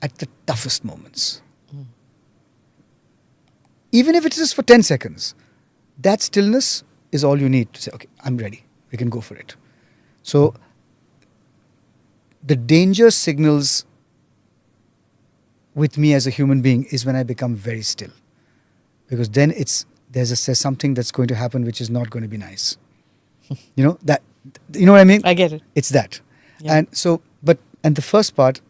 at the toughest moments. Even if it is just for 10 seconds, that stillness is all you need to say, okay, I'm ready. We can go for it. So the danger signals with me as a human being is when I become very still. Because then there's something that's going to happen which is not going to be nice. You know what I mean? I get it. It's that. Yeah. And the first part,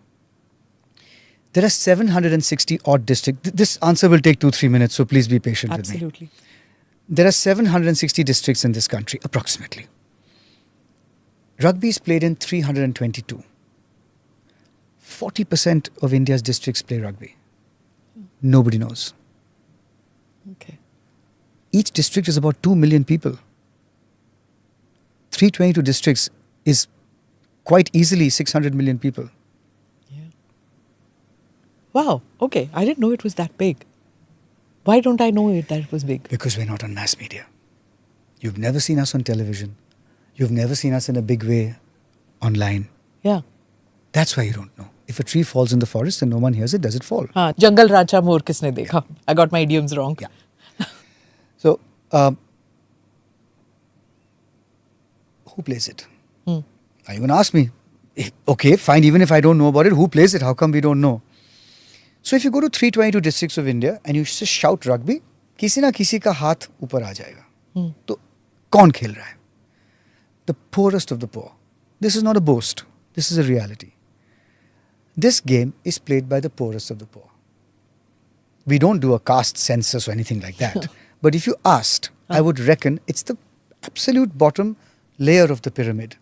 there are 760 odd districts. This answer will take 2-3 minutes, so please be patient with me. Absolutely. There are 760 districts in this country, approximately. Rugby is played in 322. 40% of India's districts play rugby. Nobody knows. Okay. Each district is about 2 million people. 322 districts is quite easily 600 million people. Yeah. Wow. Okay. I didn't know it was that big. Why don't I know that it was big? Because we're not on mass media. You've never seen us on television. You've never seen us in a big way online. Yeah. That's why you don't know. If a tree falls in the forest and no one hears it, does it fall? Jungle Raja Moor kisne dekha? I got my idioms wrong. Yeah. So, who plays it? Are you going to ask me? Okay, fine, even if I don't know about it, who plays it? How come we don't know? So if you go to 322 districts of India and you just shout rugby, किसी ना किसी का हाथ ऊपर आ जाएगा. तो कौन खेल रहा है? The poorest of the poor. This is not a boast. This is a reality. This game is played by the poorest of the poor. We don't do a caste census or anything like that. But if you asked, I would reckon it's the absolute bottom layer of the pyramid.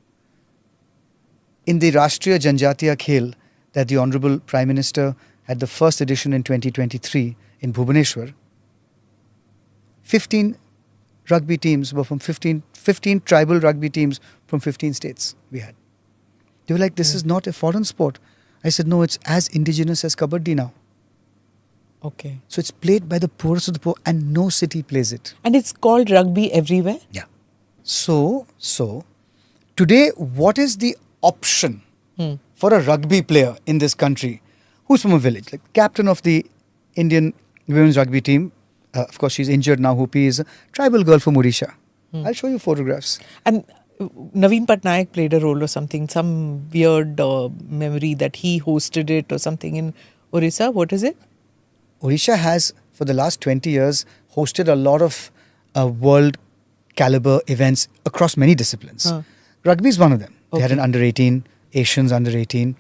In the Rashtriya Janjatiya Khel that the Honorable Prime Minister had the first edition in 2023 in Bhubaneswar, 15 rugby teams were from 15 tribal rugby teams from 15 states we had. They were like, this is not a foreign sport. I said, no, it's as indigenous as Kabaddi now. Okay. So it's played by the poorest of the poor and no city plays it. And it's called rugby everywhere? Yeah. So today, what is the option for a rugby player in this country who's from a village? Like captain of the Indian women's rugby team, of course she's injured now, Hoopi is a tribal girl from Odisha. I'll show you photographs. And Naveen Patnaik played a role or something, some weird memory that he hosted it or something in Orissa. What is it? Odisha has, for the last 20 years, hosted a lot of world caliber events across many disciplines. Rugby is one of them. They had an under 18, Asians under 18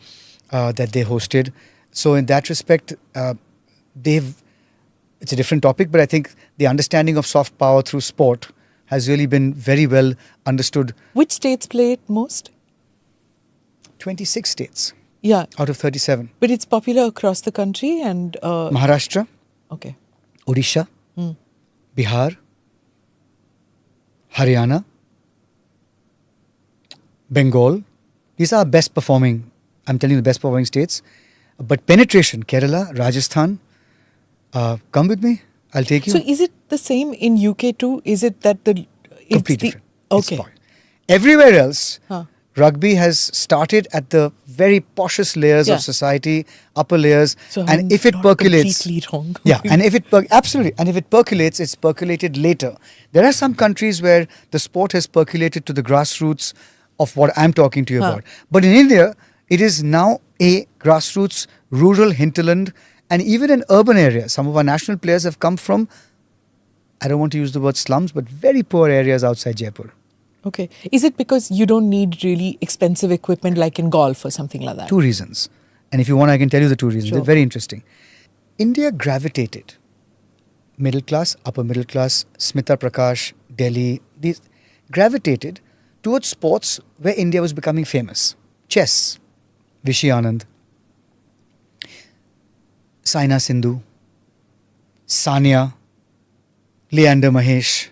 that they hosted. So in that respect, it's a different topic, but I think the understanding of soft power through sport has really been very well understood. Which states play it most? 26 states. Yeah. Out of 37. But it's popular across the country and... Maharashtra. Okay. Odisha. Bihar. Haryana. Bengal. These are best performing, I'm telling you, the best performing states. But penetration, Kerala, Rajasthan. Come with me. I'll take you. So is it the same in UK too? Is it that the... Completely different. Okay. It's everywhere else, rugby has started at the very poshest layers of society, upper layers, So and if it not percolates, completely wrong. and if it absolutely, and if it percolates, it's percolated later. There are some countries where the sport has percolated to the grassroots of what I'm talking to you about. But in India, it is now a grassroots, rural hinterland, and even in urban areas. Some of our national players have come from, I don't want to use the word slums, but very poor areas outside Jaipur. Okay. Is it because you don't need really expensive equipment like in golf or something like that? Two reasons. And if you want, I can tell you the two reasons. Sure. They're very interesting. India gravitated, middle class, upper middle class, Smita Prakash, Delhi, these gravitated towards sports where India was becoming famous. Chess, Vishy Anand, Saina Sindhu, Sania, Leander Mahesh,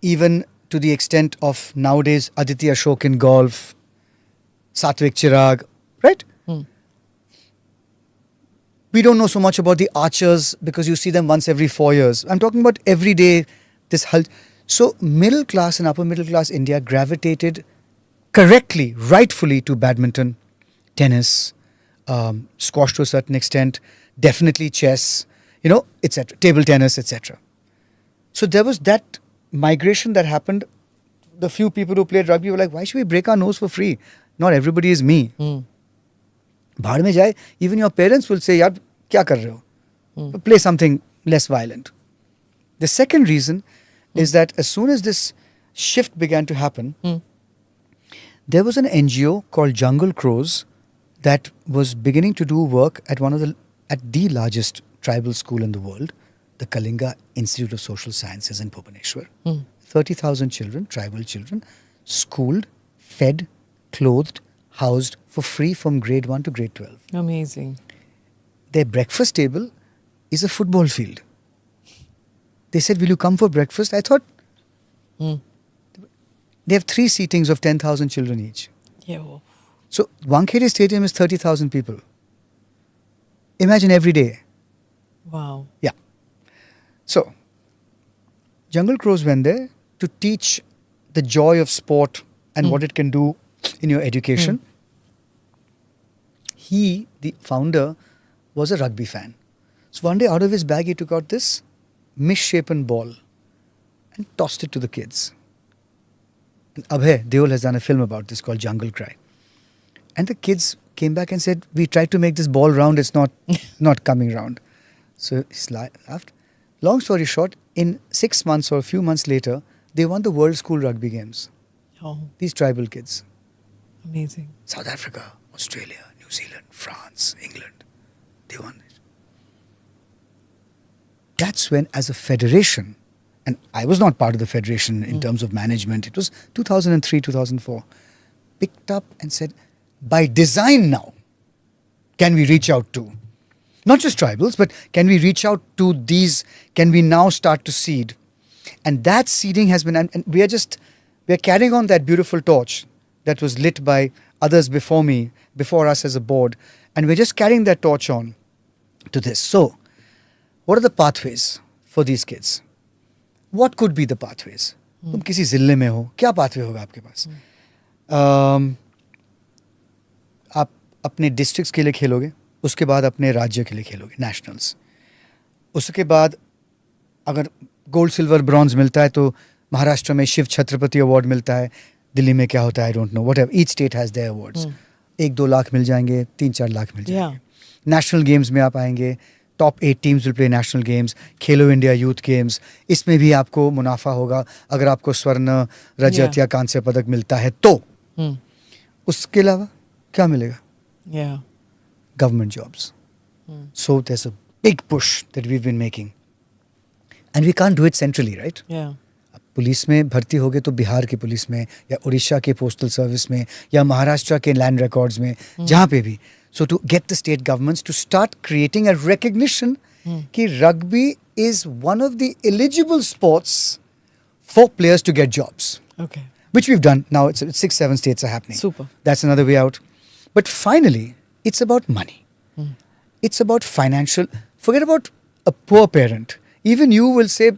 even to the extent of nowadays Aditya Ashok in golf, Satwik Chirag, right? We don't know so much about the archers because you see them once every 4 years. I'm talking about every day. So middle class and upper middle class India gravitated correctly, rightfully to badminton, tennis, squash to a certain extent, definitely chess, etc., table tennis, etc. So there was that migration that happened. The few people who played rugby were like, why should we break our nose for free? Not everybody is me. Bhad mein jaye, even your parents will say, yaar, kya kar rahe ho? Play something less violent. The second reason is that as soon as this shift began to happen, there was an NGO called Jungle Crows that was beginning to do work at the largest tribal school in the world, the Kalinga Institute of Social Sciences in Bhubaneswar. 30,000 children, tribal children, schooled, fed, clothed, housed for free from grade 1 to grade 12. Amazing. Their breakfast table is a football field. They said, will you come for breakfast? I thought, they have 3 seatings of 10,000 children each. Yeah. So Wankhede Stadium is 30,000 people. Imagine every day. Wow. Yeah. So, Jungle Crows went there to teach the joy of sport and what it can do in your education. He, the founder, was a rugby fan. So one day out of his bag he took out this misshapen ball and tossed it to the kids. Abhay Deol has done a film about this called Jungle Cry. And the kids came back and said, we tried to make this ball round, it's not coming round. So he laughed. Long story short, in 6 months or a few months later, they won the World School Rugby Games. Oh, These tribal kids. amazing. South Africa, Australia, New Zealand, France, England. They won it. That's when, as a federation, and I was not part of the federation in terms of management, it was 2003, 2004, picked up and said, by design now, can we reach out to, not just tribals, but can we reach out to these, can we now start to seed? And that seeding has been, and we are carrying on that beautiful torch that was lit by others before me, before us as a board, and we're just carrying that torch on to this. So, what are the pathways for these kids? What could be the pathways? तुम किसी जिले में हो, क्या pathway होगा आपके पास? आप अपने डिस्ट्रिक्ट्स के लिए खेलोगे, उसके बाद अपने राज्य के लिए खेलोगे, नेशनल्स. उसके बाद अगर गोल्ड सिल्वर ब्रॉन्ज मिलता है तो महाराष्ट्र में शिव छत्रपति अवार्ड मिलता है, दिल्ली में क्या होता है I don't know, whatever, each state has their awards. 1-2 lakh मिल जाएंगे, 3-4 लाख मिल जाएंगे. नेशनल गेम्स में आप आएंगे, top 8 teams will play national games, Khelo India youth games, इसमें भी आपको मुनाफा होगा अगर आपको स्वर्ण, रजत या कांस्य पदक मिलता है तो. उसके अलावा क्या मिलेगा? Government jobs. So there's a big push that we've been making. And we can't do it centrally, right? Yeah. Police में भर्ती होगे तो बिहार के पुलिस में या उड़ीसा के पोस्टल सर्विस में या महाराष्ट्र के लैंड रिकॉर्ड्स में, जहाँ पे भी. So to get the state governments to start creating a recognition कि rugby is one of the eligible sports for players to get jobs. Okay. Which we've done. Now it's 6-7 states are happening. Super. That's another way out. But finally, it's about money. It's about financial. Forget about a poor parent. Even you will say,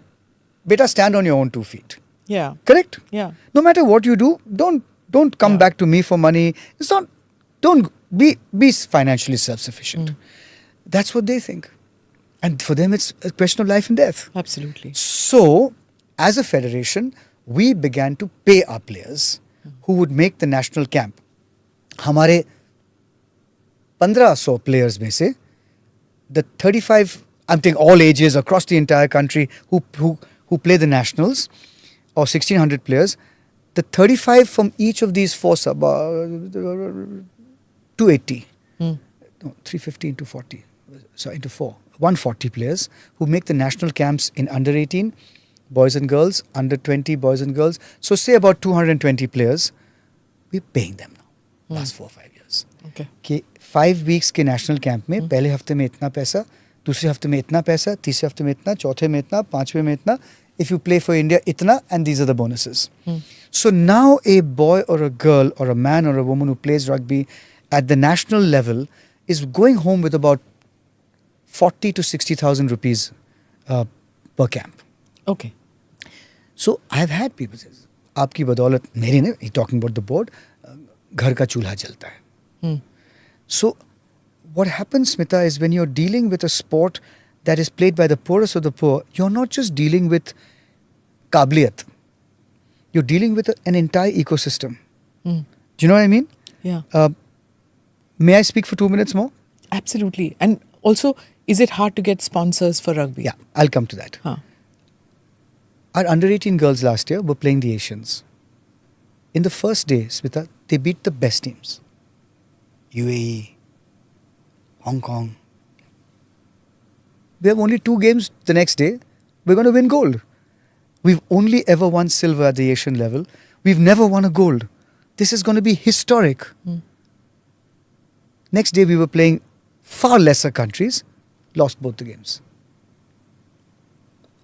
beta, stand on your own 2 feet. Yeah. Correct? Yeah. No matter what you do, don't come back to me for money. It's not, don't be financially self-sufficient. That's what they think. And for them, it's a question of life and death. Absolutely. So, as a federation, we began to pay our players who would make the national camp. हमारे 1500 players में से, the 35, I'm taking all ages across the entire country who play the nationals, or 1600 players, the 35 from each of these four 280, no, 350 into 40, so into 140 players who make the national camps in under 18 boys and girls, under 20 boys and girls. So say about 220 players, we're paying them now, last 4 or 5 years. Okay. कि 5 weeks के national camp में पहले हफ्ते में इतना पैसा, दूसरे हफ्ते में इतना पैसा, तीसरे हफ्ते में इतना, चौथे में इतना, पांचवें में इतना. If you play for India, itna, and these are the bonuses. So now a boy or a girl or a man or a woman who plays rugby at the national level is going home with about 40 to 60,000 rupees per camp. Okay. So I've had people say, आपकी बदौलत मेरी नहीं, he talking about the board, घर का चूल्हा जलता है. So what happens, Smita, is when you're dealing with a sport that is played by the poorest of the poor, you're not just dealing with kabiliyat. You're dealing with an entire ecosystem. Do you know what I mean? Yeah. May I speak for 2 minutes more? Absolutely. And also, is it hard to get sponsors for rugby? Yeah, I'll come to that. Our under 18 girls last year were playing the Asians. In the first day, Smita, they beat the best teams. UAE, Hong Kong. We have only 2 games the next day. We're going to win gold. We've only ever won silver at the Asian level. We've never won a gold. This is going to be historic. Next day we were playing far lesser countries, lost both the games.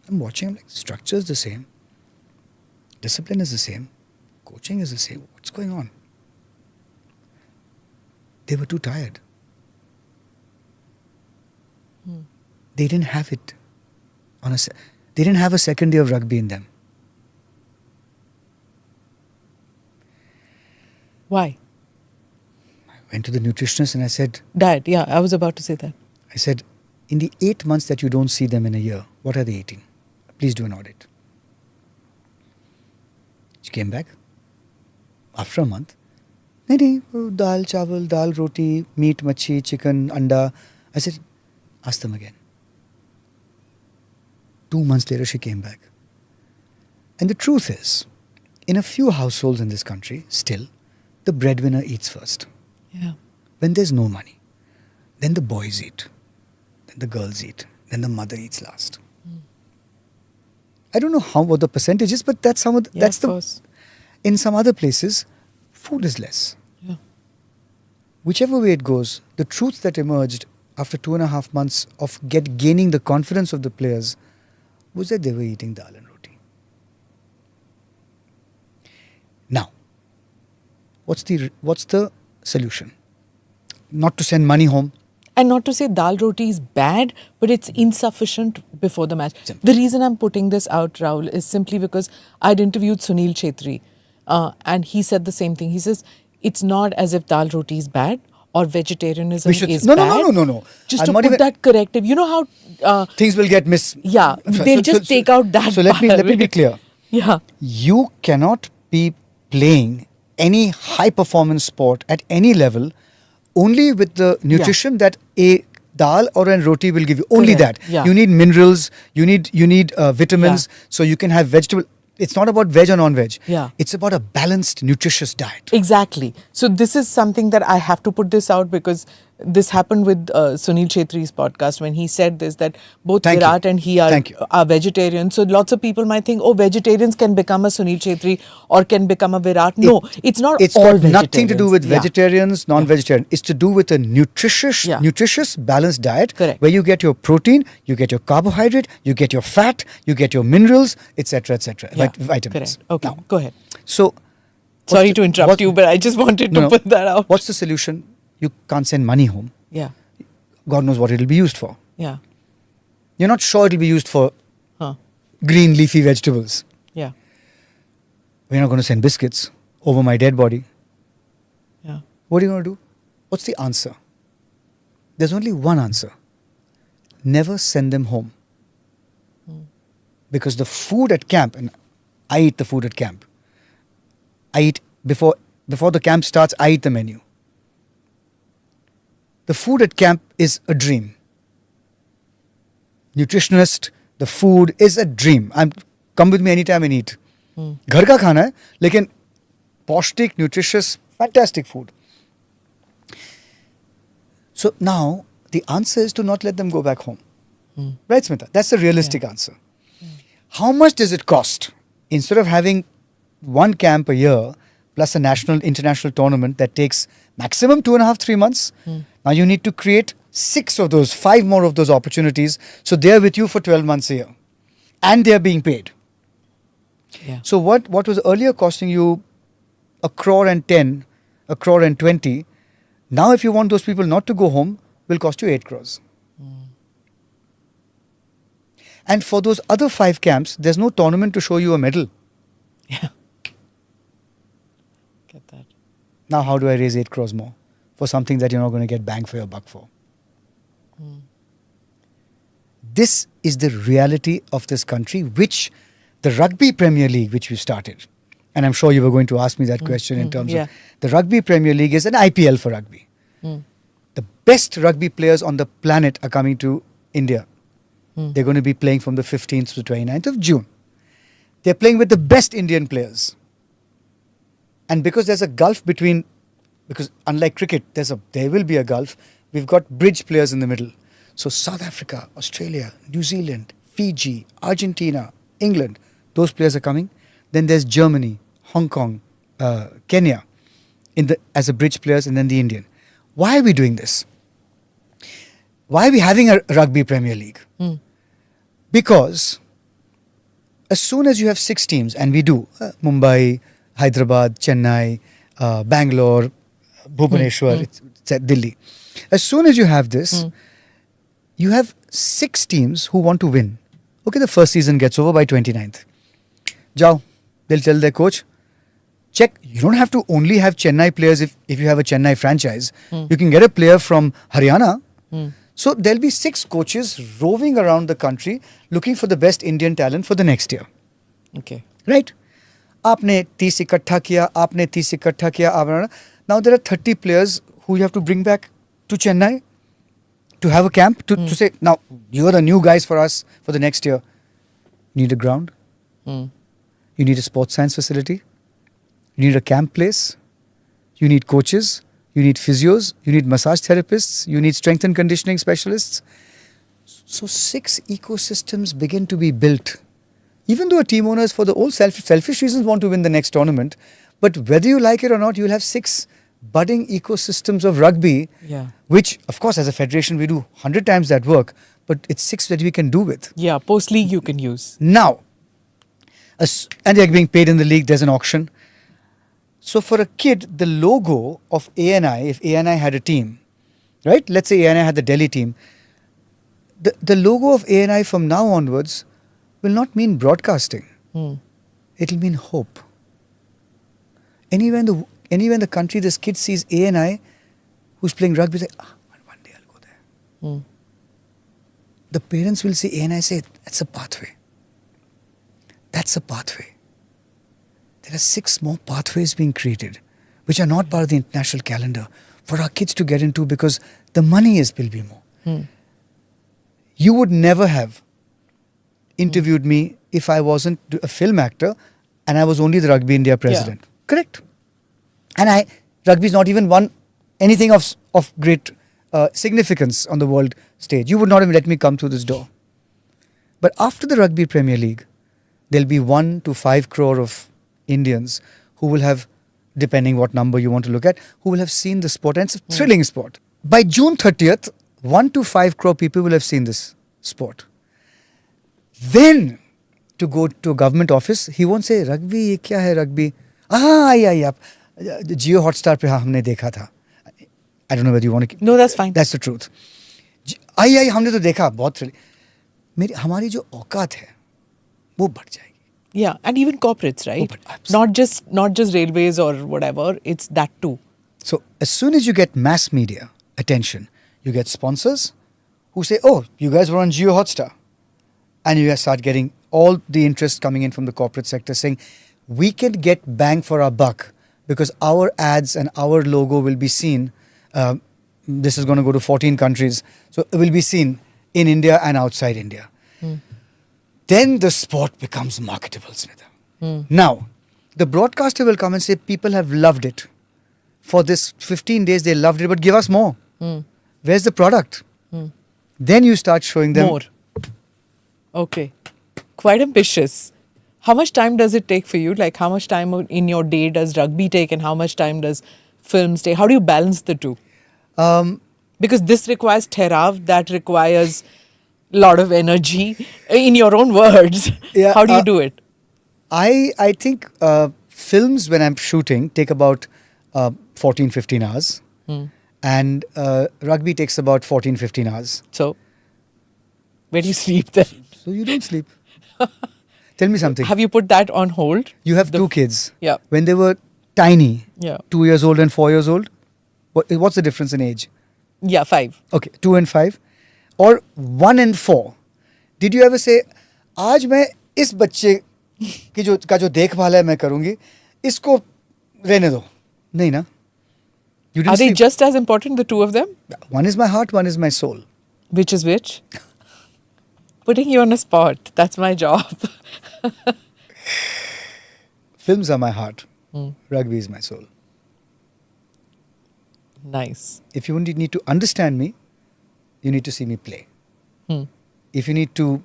I'm watching, I'm like, structure is the same. Discipline is the same. Coaching is the same. What's going on? They were too tired. They didn't have it. They didn't have a second day of rugby in them. Why? I went to the nutritionist and I said, Diet. Yeah, I was about to say that. I said, in the 8 months that you don't see them in a year, what are they eating? Please do an audit. She came back. After a month, nahi, dal, chawal, dal, roti, meat, machi, chicken, anda. I said, ask them again. 2 months later, she came back. And the truth is, in a few households in this country, still, the breadwinner eats first. Yeah. When there's no money, then the boys eat, then the girls eat, then the mother eats last. I don't know what the percentage is, but that's Yeah, that's of the. course. In some other places, food is less. Yeah. Whichever way it goes, the truth that emerged after 2.5 months of gaining the confidence of the players was that they were eating dal and roti. Now, what's the solution? Not to send money home. And not to say dal roti is bad, but it's insufficient before the match. Simple. The reason I'm putting this out, Rahul, is simply because I'd interviewed Sunil Chetri, and he said the same thing. He says, it's not as if dal roti is bad or vegetarianism is No. bad. Just I'm to not put even- that corrective. You know how... Things will get yeah, they'll just take out that So let me be clear. Yeah. You cannot be playing any high performance sport at any level only with the nutrition that a dal or a roti will give you. Only Correct. that. Yeah. You need minerals, you need vitamins, so you can have vegetable. It's not about veg or non-veg. Yeah. It's about a balanced, nutritious diet. Exactly. So this is something that I have to put this out because this happened with Sunil Chetri's podcast when he said this, that both Thank Virat you. and he Thank you. are vegetarians. So lots of people might think, oh, vegetarians can become a Sunil Chetri or can become a Virat. No, it's not It's all got nothing to do with vegetarians. Yeah. vegetarians, non-vegetarian. It's to do with a nutritious, balanced diet. Correct. Where you get your protein, you get your carbohydrate, you get your fat, you get your minerals, etc., etc. Yeah. Vitamins. Correct. Okay, Now, go ahead. so, Sorry to interrupt you, but I just wanted to put that out. What's the solution? You can't send money home. Yeah. God knows what it'll be used for. Yeah. You're not sure it'll be used for Huh. green leafy vegetables. Yeah. We're not going to send biscuits over my dead body. Yeah. What are you going to do? What's the answer? There's only one answer. Never send them home. Because the food at camp, and I eat the food at camp. I eat before the camp starts, I eat the menu. The food at camp is a dream. Nutritionist, the food is a dream. Come with me anytime and eat. घर का खाना है, लेकिन पौष्टिक, nutritious, fantastic food. So now the answer is to not let them go back home. Right, Smita? That's the realistic answer. How much does it cost? Instead of having one camp a year plus a national, international tournament that takes maximum 2.5-3 months, now you need to create 5 more of those opportunities. So they're with you for 12 months a year. And they're being paid. Yeah. So what was earlier costing you 1.10 crore, 1.20 crore, now if you want those people not to go home, will cost you 8 crores. And for those other 5 camps, there's no tournament to show you a medal. Yeah. Get that. Now how do I raise 8 crores more for something that you're not going to get bang for your buck for? This is the reality of this country, which the Rugby Premier League, which we started, and I'm sure you were going to ask me that question in terms of the Rugby Premier League is an IPL for rugby. The best rugby players on the planet are coming to India. They're going to be playing from the 15th to 29th of June. They're playing with the best Indian players. And because there's a gulf between, because unlike cricket, there will be a gulf, we've got bridge players in the middle. So South Africa, Australia, New Zealand, Fiji, Argentina, England, those players are coming. Then there's Germany, Hong Kong, Kenya as a bridge players, and then the Indian. Why are we doing this? Why are we having a Rugby Premier League? Because as soon as you have 6 teams, and we do, Mumbai, Hyderabad, Chennai, Bangalore, Bhubaneswar, Delhi. As soon as you have this, you have 6 teams who want to win. Okay, the first season gets over by 29th. Jao, they'll tell their coach, check, you don't have to only have Chennai players if you have a Chennai franchise. You can get a player from Haryana. So there'll be 6 coaches roving around the country looking for the best Indian talent for the next year. Okay. Right? आपने 30 इकट्ठा किया, आपने 30 इकट्ठा किया, now there are 30 players who you have to bring back to Chennai to have a camp to say, now you are the new guys for us for the next year. You need a ground. You need a sports science facility. You need a camp place. You need coaches. You need physios. You need massage therapists. You need strength and conditioning specialists. So 6 ecosystems begin to be built. Even though team owners for the old selfish reasons want to win the next tournament, but whether you like it or not, you'll have 6 budding ecosystems of rugby, which of course as a federation we do 100 times that work, but it's 6 that we can do with. Yeah, post-league you can use. Now, and they're being paid in the league, there's an auction. So for a kid, the logo of ANI, if ANI had a team, right? Let's say ANI had the Delhi team. The logo of ANI from now onwards will not mean broadcasting. It'll mean hope. Anywhere in the country this kid sees ANI who's playing rugby, say, one day I'll go there. The parents will see ANI, say, that's a pathway. That's a pathway. There are 6 more pathways being created, which are not part of the international calendar for our kids to get into because the money will be more. You would never have interviewed me if I wasn't a film actor and I was only the Rugby India president. Correct. And rugby is not even won anything of great significance on the world stage. You would not have let me come through this door. But after the Rugby Premier League, there'll be 1 to 5 crore of Indians who will have, depending what number you want to look at, who will have seen the sport. And it's a thrilling sport. By June 30th, 1 to 5 crore people will have seen this sport. Then, to go to a government office, he won't say, rugby, ye kya hai rugby? Yeah. Jio Hotstar pe humne dekha tha. I don't know whether you want to... No, that's fine. That's the truth. हमने तो देखा बहुत thrilling. हमारी जो औकात है वो बढ़ जाएगी. Yeah, and even corporates, right? Not just railways or whatever, it's that too. So as soon as you get mass media attention, you get sponsors who say, oh, you guys were on Jio Hotstar. And you guys start getting all the interest coming in from the corporate sector saying, we can get bang for our buck because our ads and our logo will be seen. This is going to go to 14 countries. So it will be seen in India and outside India. Then the sport becomes marketable, Smita. Now, the broadcaster will come and say, people have loved it. For this 15 days, they loved it, but give us more. Where's the product? Then you start showing them. More. Okay. Quite ambitious. How much time does it take for you? Like how much time in your day does rugby take and how much time does films take? How do you balance the two? Because this requires therav, that requires a lot of energy. In your own words, how do you do it? I think films when I'm shooting take about 14-15 hours and rugby takes about 14-15 hours. So, where do you sleep then? So you don't sleep. Tell me something. Have you put that on hold? You have 2 kids. Yeah. When they were tiny, 2 years old and 4 years old, what's the difference in age? Yeah, 5. Okay, 2 and 5. Or 1 and 4. Did you ever say, आज मैं इस बच्चे का जो देखभाल है मैं करूँगी, इसको रहने दो. नहीं ना? You didn't Are they sleep. just as important, the two of them? One is my heart, one is my soul. Which is which? Putting you on a spot. That's my job. Films are my heart. Rugby is my soul. Nice. If you need to understand me, you need to see me play. If you need to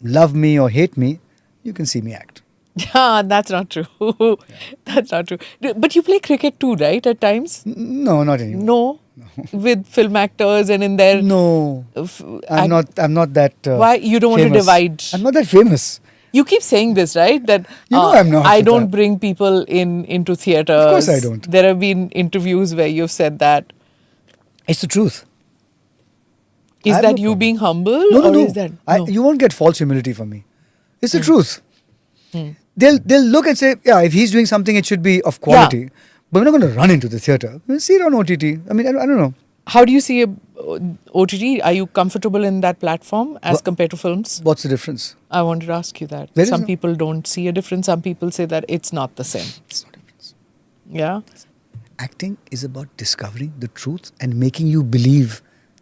love me or hate me, you can see me act. Yeah, that's not true. That's not true. But you play cricket too, right, at times? No, not anymore. No? With film actors and in their... No. I'm not that why? You don't want to divide? I'm not that famous. You keep saying this, right? That I'm not. I don't bring people into theatres. Of course I don't. There have been interviews where you've said that. It's the truth. Is that you being humble? No. Is that, no? You won't get false humility from me. It's the truth. They'll look and say, yeah, if he's doing something, it should be of quality. Yeah. But we're not going to run into the theatre. We'll see it on OTT. I mean, I don't know. How do you see OTT? Are you comfortable in that platform as Wha- compared to films? What's the difference? I wanted to ask you that. There is Some no- people don't see a difference. Some people say that it's not the same. It's not a difference. Yeah. Acting is about discovering the truth and making you believe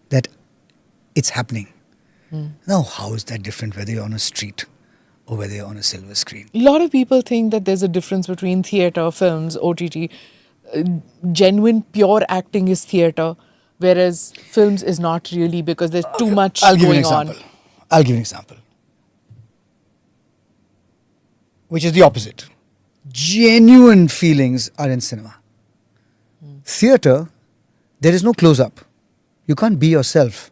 that it's happening. Now, how is that different whether you're on a street or whether you're on a silver screen? A lot of people think that there's a difference between theatre, films, OTT. Uh, Genuine, pure acting is theatre, whereas films is not really because there's too much I'll give you an going on. example. I'll give you an example. Which is the opposite. Genuine feelings are in cinema. Theatre, there is no close-up. You can't be yourself.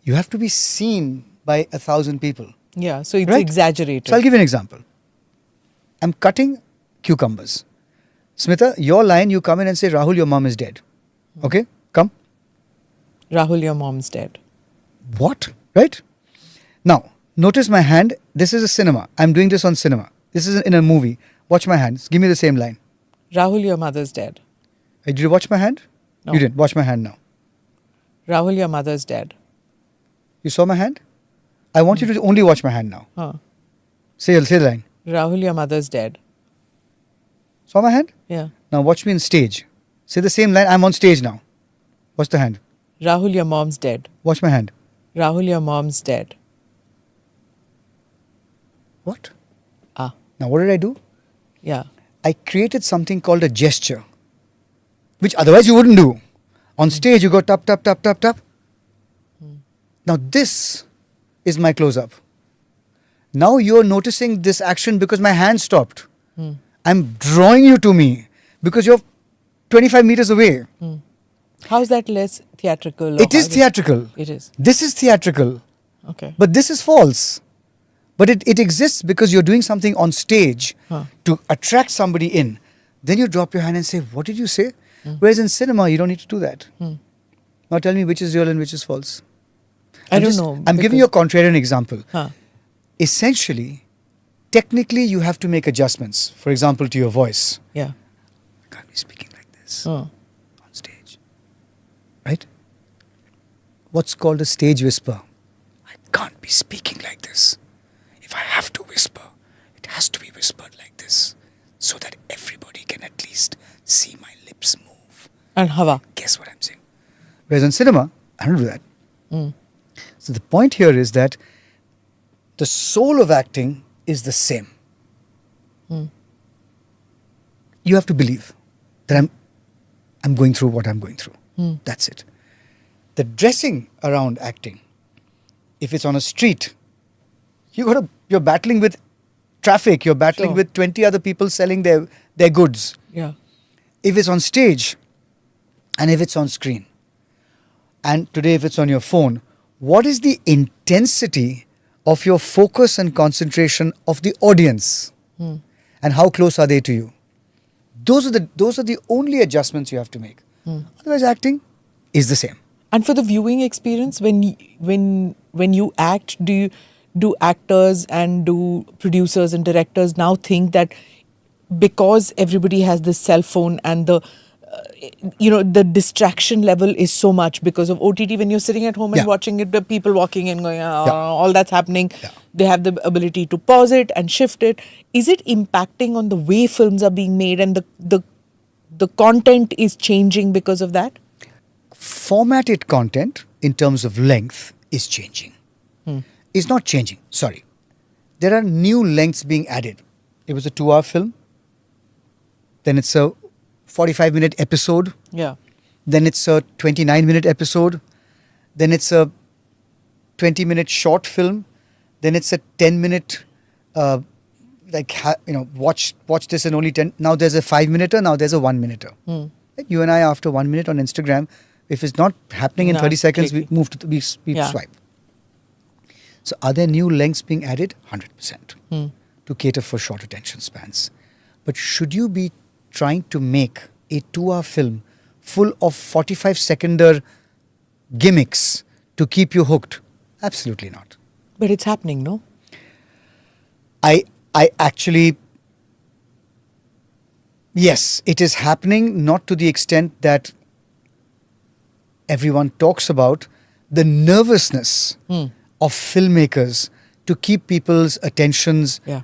You have to be seen by 1,000 people. Yeah, so it's Right? exaggerated. So I'll give you an example. I'm cutting cucumbers. Smita, your line, you come in and say, Rahul, your mom is dead. Okay? Come. Rahul, your mom's dead. What? Right? Now, notice my hand. This is a cinema. I'm doing this on cinema. This is in a movie. Watch my hands. Give me the same line. Rahul, your mother's dead. Did you watch my hand? No. You didn't. Watch my hand now. Rahul, your mother's dead. You saw my hand? I want you to only watch my hand now. Huh. Say the line. Rahul, your mother's dead. Saw my hand? Yeah. Now watch me on stage. Say the same line. I'm on stage now. Watch the hand. Rahul, your mom's dead. Watch my hand. Rahul, your mom's dead. What? Ah, Now what did I do? yeah. I created something called a gesture, which otherwise you wouldn't do. On stage, you go tap, tap, tap, tap, tap. Now this is my close-up. Now you're noticing this action because my hand stopped. I'm drawing you to me because you're 25 meters away. How's that less theatrical? It is theatrical. It is. This is theatrical. Okay. But this is false. But it exists because you're doing something on stage to attract somebody in. Then you drop your hand and say, what did you say? Whereas in cinema, you don't need to do that. Now tell me which is real and which is false. I don't know. I'm giving you a contrarian example. Huh. Essentially, technically, you have to make adjustments. For example, to your voice. Yeah. I can't be speaking like this Huh. on stage. Right? What's called a stage whisper. I can't be speaking like this. If I have to whisper, it has to be whispered like this so that everybody can at least see my lips move. And Hava. Guess what I'm saying? Whereas in cinema, I don't do that. So the point here is that the soul of acting is the same. You have to believe that I'm going through what I'm going through. That's it. The dressing around acting, if it's on a street, you're battling with traffic, you're battling Sure. with 20 other people selling their goods. Yeah. If it's on stage and if it's on screen, and today if it's on your phone, what is the intensity of your focus and concentration of the audience? And how close are they to you? Those are the only adjustments you have to make. Otherwise, acting is the same. And for the viewing experience, when you act, do actors and do producers and directors now think that because everybody has this cell phone and the the distraction level is so much because of OTT, when you're sitting at home and Yeah. watching it, the people walking in going, Yeah. all that's happening, Yeah. they have the ability to pause it and shift it. Is it impacting on the way films are being made and the content is changing because of that? Formatted content in terms of length is changing. Is not changing. Sorry. There are new lengths being added. It was a 2-hour film. Then it's a 45-minute episode. Yeah. Then it's a 29-minute episode. Then it's a 20-minute short film. Then it's a 10-minute, watch this in only 10. Now there's a 5-minuter. Now there's a 1-minuter. Like you and I, after 1 minute on Instagram, if it's not happening in No, 30 seconds, click. we move to we Yeah. swipe. So are there new lengths being added? 100% to cater for short attention spans. But should you be trying to make a 2-hour film full of 45-seconder gimmicks to keep you hooked? Absolutely not. But it's happening, no? I actually, yes, it is happening, not to the extent that everyone talks about the nervousness of filmmakers to keep people's attentions. Yeah.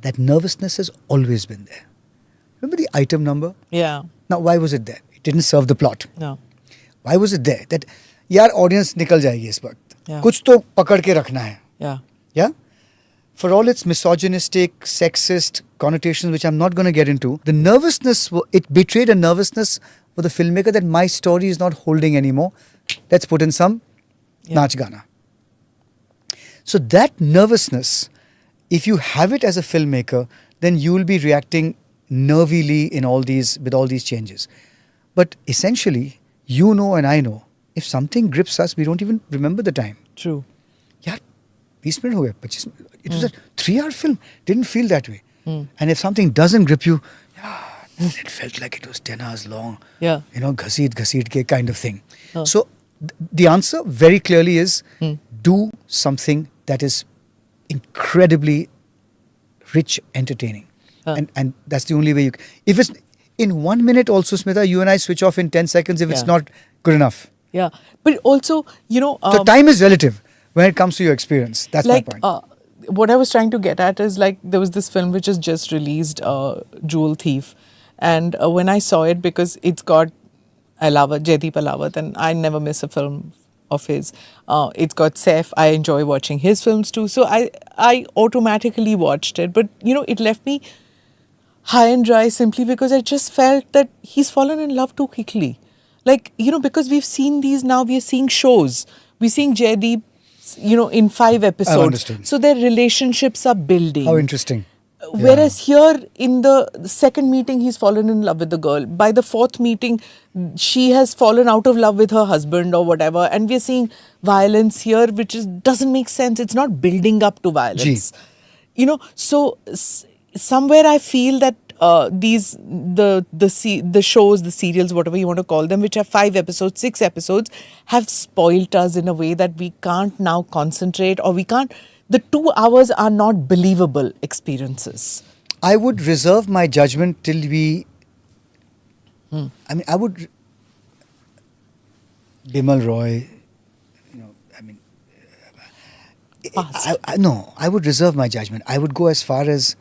That nervousness has always been there. Remember the item number? Yeah. Now, why was it there? It didn't serve the plot. No. Why was it there? That, यार audience निकल जाएगी इस वक्त. Yeah. कुछ तो पकड़ के रखना है. Yeah. Yeah? For all its misogynistic, sexist connotations, which I'm not going to get into, the nervousness, it betrayed a nervousness for the filmmaker that my story is not holding anymore. Let's put in some naach gana. So that nervousness, if you have it as a filmmaker, then you will be reacting nervily with all these changes. But essentially, you know and I know, if something grips us, we don't even remember the time. True. Yeah, 20 minutes ho gaye, 25 minutes. It was a 3-hour film. Didn't feel that way. And if something doesn't grip you, it felt like it was 10 hours long. Yeah. You know, ghaseed ke kind of thing. So the answer very clearly is do something that is incredibly rich, entertaining. And that's the only way you can. If it's in 1 minute also, Smita, you and I switch off in 10 seconds if it's not good enough. Yeah. But also, So time is relative when it comes to your experience. That's like, my point. what I was trying to get at is like there was this film which is just released, Jewel Thief. And when I saw it, because it's got Jaideep Alawat, and I never miss a film of his. It's got Saif. I enjoy watching his films too. So I automatically watched it. But, it left me high and dry simply because I just felt that he's fallen in love too quickly. Like, because we've seen these now, we are seeing shows. We're seeing Jaideep, in 5 episodes. understood. So their relationships are building. How interesting. Whereas here in the second meeting, he's fallen in love with the girl. By the 4th meeting, she has fallen out of love with her husband or whatever. And we're seeing violence here, which doesn't make sense. It's not building up to violence. So somewhere I feel that the shows, the serials, whatever you want to call them, which have 5 episodes, 6 episodes, have spoilt us in a way that we can't now concentrate, or the 2 hours are not believable experiences. I would reserve my judgment till we. I mean, I would. Bimal Roy, I would reserve my judgment. I would go as far as.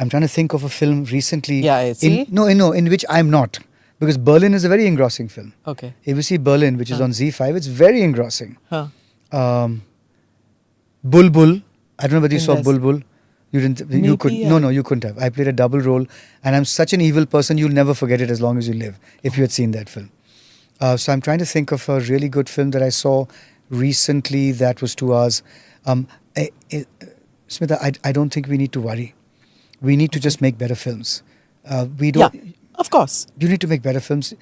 I'm trying to think of a film recently. Yeah, I see. In which I'm not. Because Berlin is a very engrossing film. Okay. If you see Berlin, which is on Z5, it's very engrossing. Bulbul. I don't know whether you saw Bulbul. You didn't. You could. No, you couldn't have. I played a double role, and I'm such an evil person. You'll never forget it as long as you live. If you had seen that film. So I'm trying to think of a really good film that I saw recently that was 2 hours. Smita, I don't think we need to worry. We need to just make better films. We don't. Yeah, of course. You need to make better films.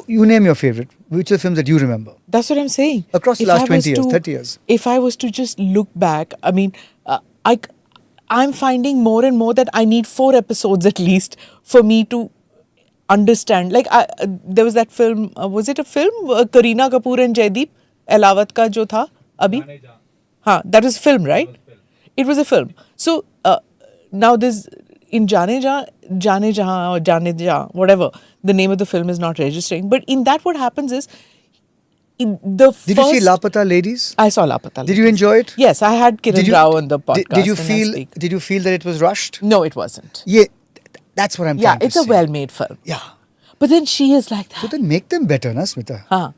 You name your favorite. Which are the films that you remember? That's what I'm saying. Across the last 20 years, 30 years. If I was to just look back, I mean, I'm finding more and more that I need 4 episodes at least for me to understand. Like, there was that film, was it a film? Kareena Kapoor and Jaideep Alawat ka jo tha, abhi? That was a film, right? It was a film. So, now this, in Jaane Jahan or Jaane Jahan, whatever, the name of the film is not registering. But in that what happens is, Did you see Lapata Ladies? I saw Lapata Ladies. Did you enjoy it? Yes, I had Kiran Rao on the podcast. Did you feel that it was rushed? No, it wasn't. Yeah, that's what I'm trying to say. Yeah, it's a well-made film. Yeah. But then she is like that. So then make them better, na, Smita?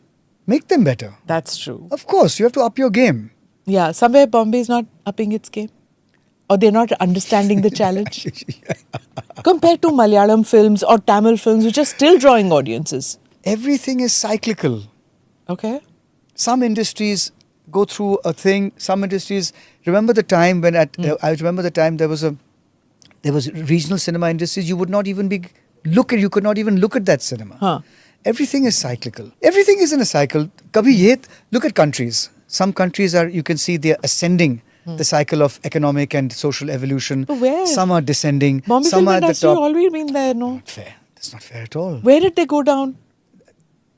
Make them better. That's true. Of course, you have to up your game. Yeah, somewhere Bombay is not upping its game. Or they're not understanding the challenge. Compared to Malayalam films or Tamil films, which are still drawing audiences. Everything is cyclical. Okay. Some industries go through a thing. Some industries. Remember the time when I remember the time there was regional cinema industries. You would not even you could not even look at that cinema. Everything is cyclical. Everything is in a cycle. Look at countries. Some countries you can see they're ascending the cycle of economic and social evolution. But where? Some are descending. Bombay some film are at the industry top. always been there, no? Not fair. That's not fair at all. Where did they go down?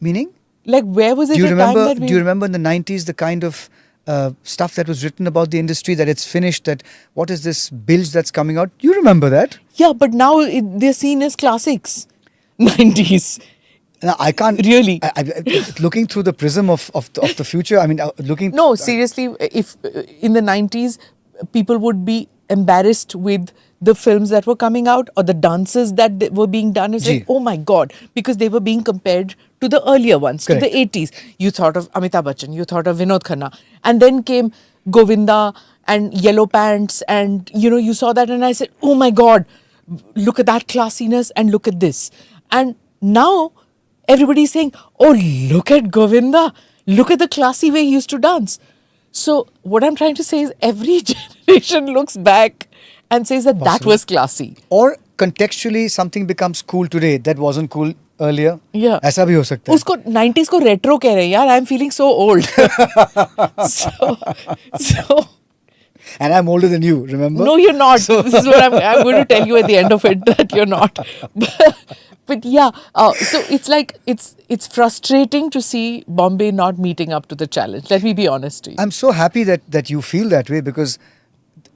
Meaning? Like, where was it? Do you remember in the 90s the kind of stuff that was written about the industry, that it's finished, that what is this bilge that's coming out? You remember that? Yeah, but now they're seen as classics. 90s. No, I can't Really. looking through the prism of the future. I mean, looking. No, seriously, if in the 90s, people would be embarrassed with the films that were coming out or the dances that were being done. It's like, Ji. oh my God, because they were being compared to the earlier ones, to the Correct. 80s. You thought of Amitabh Bachchan, you thought of Vinod Khanna. And then came Govinda and Yellow Pants. And, you saw that and I said, oh my God, look at that classiness and look at this. And now everybody's saying, oh, look at Govinda. Look at the classy way he used to dance. So what I'm trying to say is every generation looks back and says that that was classy. Or contextually something becomes cool today that wasn't cool earlier. Yeah. ऐसा भी हो सकता है. उसको 90s को retro कह रहे हैं यार. I'm feeling so old. so And I'm older than you, remember? no, you're not. This is what I'm going to tell you at the end of it, that you're not. But yeah, so it's like it's frustrating to see Bombay not meeting up to the challenge. Let me be honest to you. I'm so happy that you feel that way because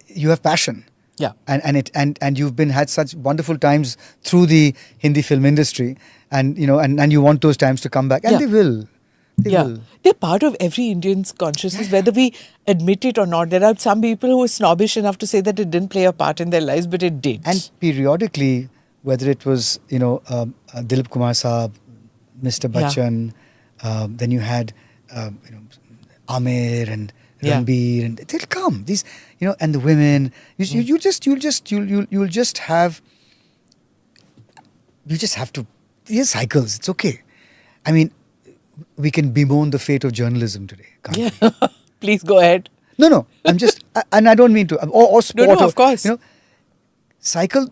you have passion. Yeah. And you've had such wonderful times through the Hindi film industry, and you want those times to come back, and Yeah. they will. They Yeah, will. they're part of every Indian's consciousness, whether we admit it or not. There are some people who are snobbish enough to say that it didn't play a part in their lives, but it did. And periodically, whether it was Dilip Kumar Saab, Mr. Yeah. Bachchan, then you had Amir and Yeah. Ranbir, and they'll come. These and the women. You'll just have. You just have to. These cycles. It's okay. I mean, we can bemoan the fate of journalism today, can't we? Yeah. Please go ahead. No. I'm just, and I don't mean to, or sport. No, of course. Cycle.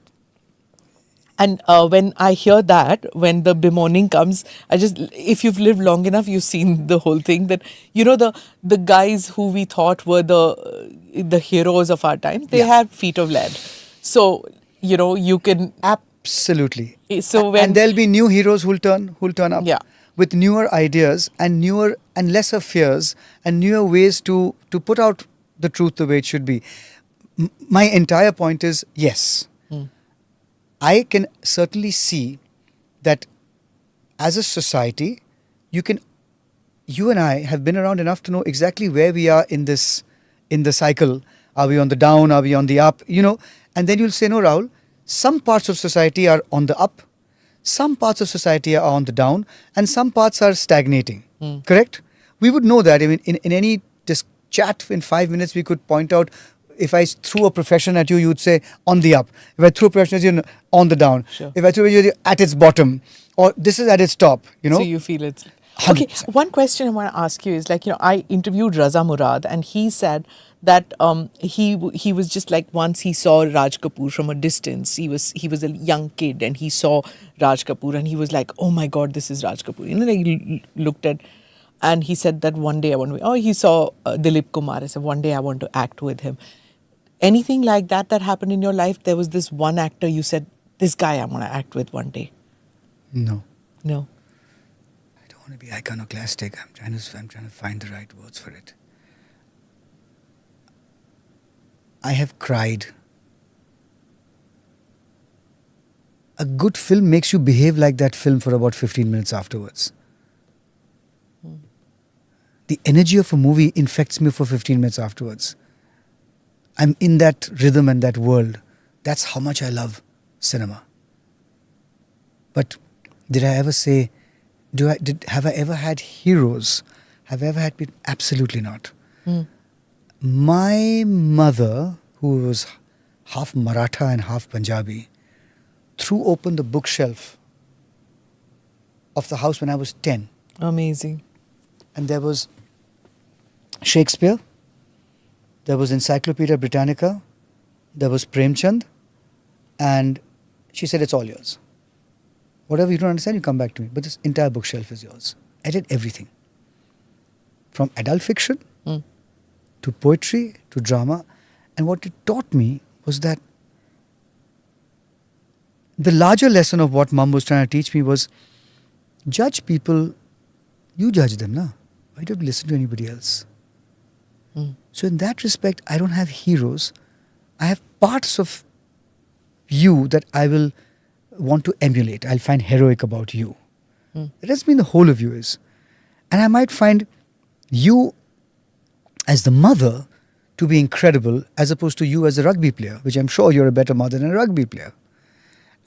And when I hear that, when the bemoaning comes, if you've lived long enough, you've seen the whole thing. That the guys who we thought were the heroes of our time, they have feet of lead. So you can Absolutely. So and there'll be new heroes who'll turn up. Yeah. With newer ideas and newer and lesser fears and newer ways to put out the truth the way it should be. My entire point is, yes, I can certainly see that as a society, you and I have been around enough to know exactly where we are in the cycle. Are we on the down? Are we on the up? And then you'll say, no, Rahul, some parts of society are on the up. Some parts of society are on the down, and some parts are stagnating. Correct? We would know that. I mean, in any chat in 5 minutes, we could point out. If I threw a profession at you, you'd say on the up. If I threw a profession at you, on the down. Sure. If I threw it at its bottom, or this is at its top. So you feel it's 100%. Okay. One question I want to ask you is I interviewed Raza Murad, and he said that he was just like, once he saw Raj Kapoor from a distance. He was a young kid and he saw Raj Kapoor and he was like, oh my God, this is Raj Kapoor. He looked at, and he said that one day I want to. He saw Dilip Kumar. I said one day I want to act with him. Anything like that happened in your life? There was this one actor you said, this guy I want to act with one day. No. No. I don't want to be iconoclastic. I'm trying to find the right words for it. I have cried. A good film makes you behave like that film for about 15 minutes afterwards. The energy of a movie infects me for 15 minutes afterwards. I'm in that rhythm and that world. That's how much I love cinema. But did I ever say, have I ever had heroes? Have I ever had people? Absolutely not. My mother, who was half Maratha and half Punjabi, threw open the bookshelf of the house when I was 10. Amazing. And there was Shakespeare, there was Encyclopedia Britannica, there was Premchand, and she said, it's all yours. Whatever you don't understand, you come back to me. But this entire bookshelf is yours. I did everything. From adult fiction to poetry to drama. And what it taught me was that the larger lesson of what Mum was trying to teach me was, judge people, you judge them, na? Why do you have to listen to anybody else? So in that respect, I don't have heroes. I have parts of you that I will want to emulate. I'll find heroic about you. It doesn't mean the whole of you is. And I might find you as the mother to be incredible as opposed to you as a rugby player, which I'm sure you're a better mother than a rugby player.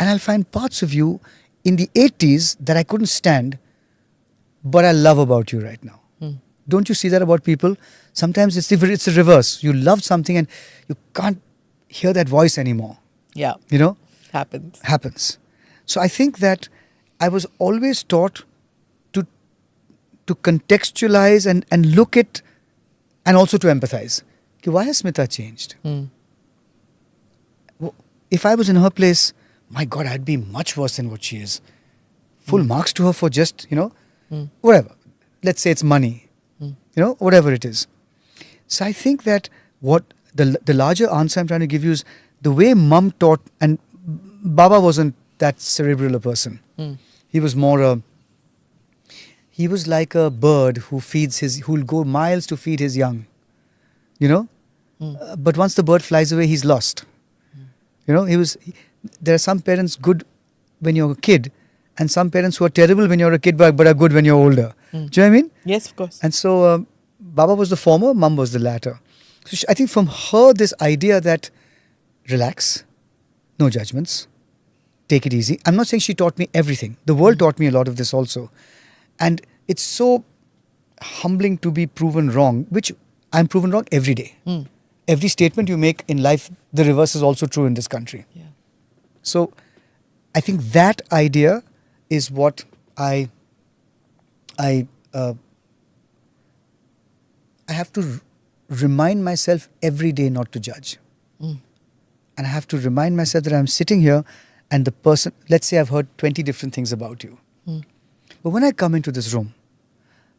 And I'll find parts of you in the 80s that I couldn't stand, but I love about you right now. Don't you see that about people? Sometimes it's the reverse. You love something and you can't hear that voice anymore. Yeah. You know? Happens. So I think that I was always taught to contextualize and look at and also to empathize. Okay, why has Smita changed? If I was in her place, my God, I'd be much worse than what she is. Full marks to her for just, whatever. Let's say it's money, whatever it is. So I think that what the larger answer I'm trying to give you is the way mum taught, and Baba wasn't that cerebral a person. He was more he was like a bird who'll go miles to feed his young, but once the bird flies away, he's lost. There are some parents good when you're a kid, and some parents who are terrible when you're a kid but are good when you're older. Do you know what I mean? Yes, of course. And so Baba was the former, Mum was the latter. So I think from her, this idea that relax, no judgments, take it easy. I'm not saying she taught me everything. The world taught me a lot of this also. And it's so humbling to be proven wrong, which I'm proven wrong every day. Every statement you make in life, the reverse is also true in this country. Yeah. So I think that idea is what I have to remind myself every day not to judge. And I have to remind myself that I'm sitting here and the person, let's say I've heard 20 different things about you. But when I come into this room,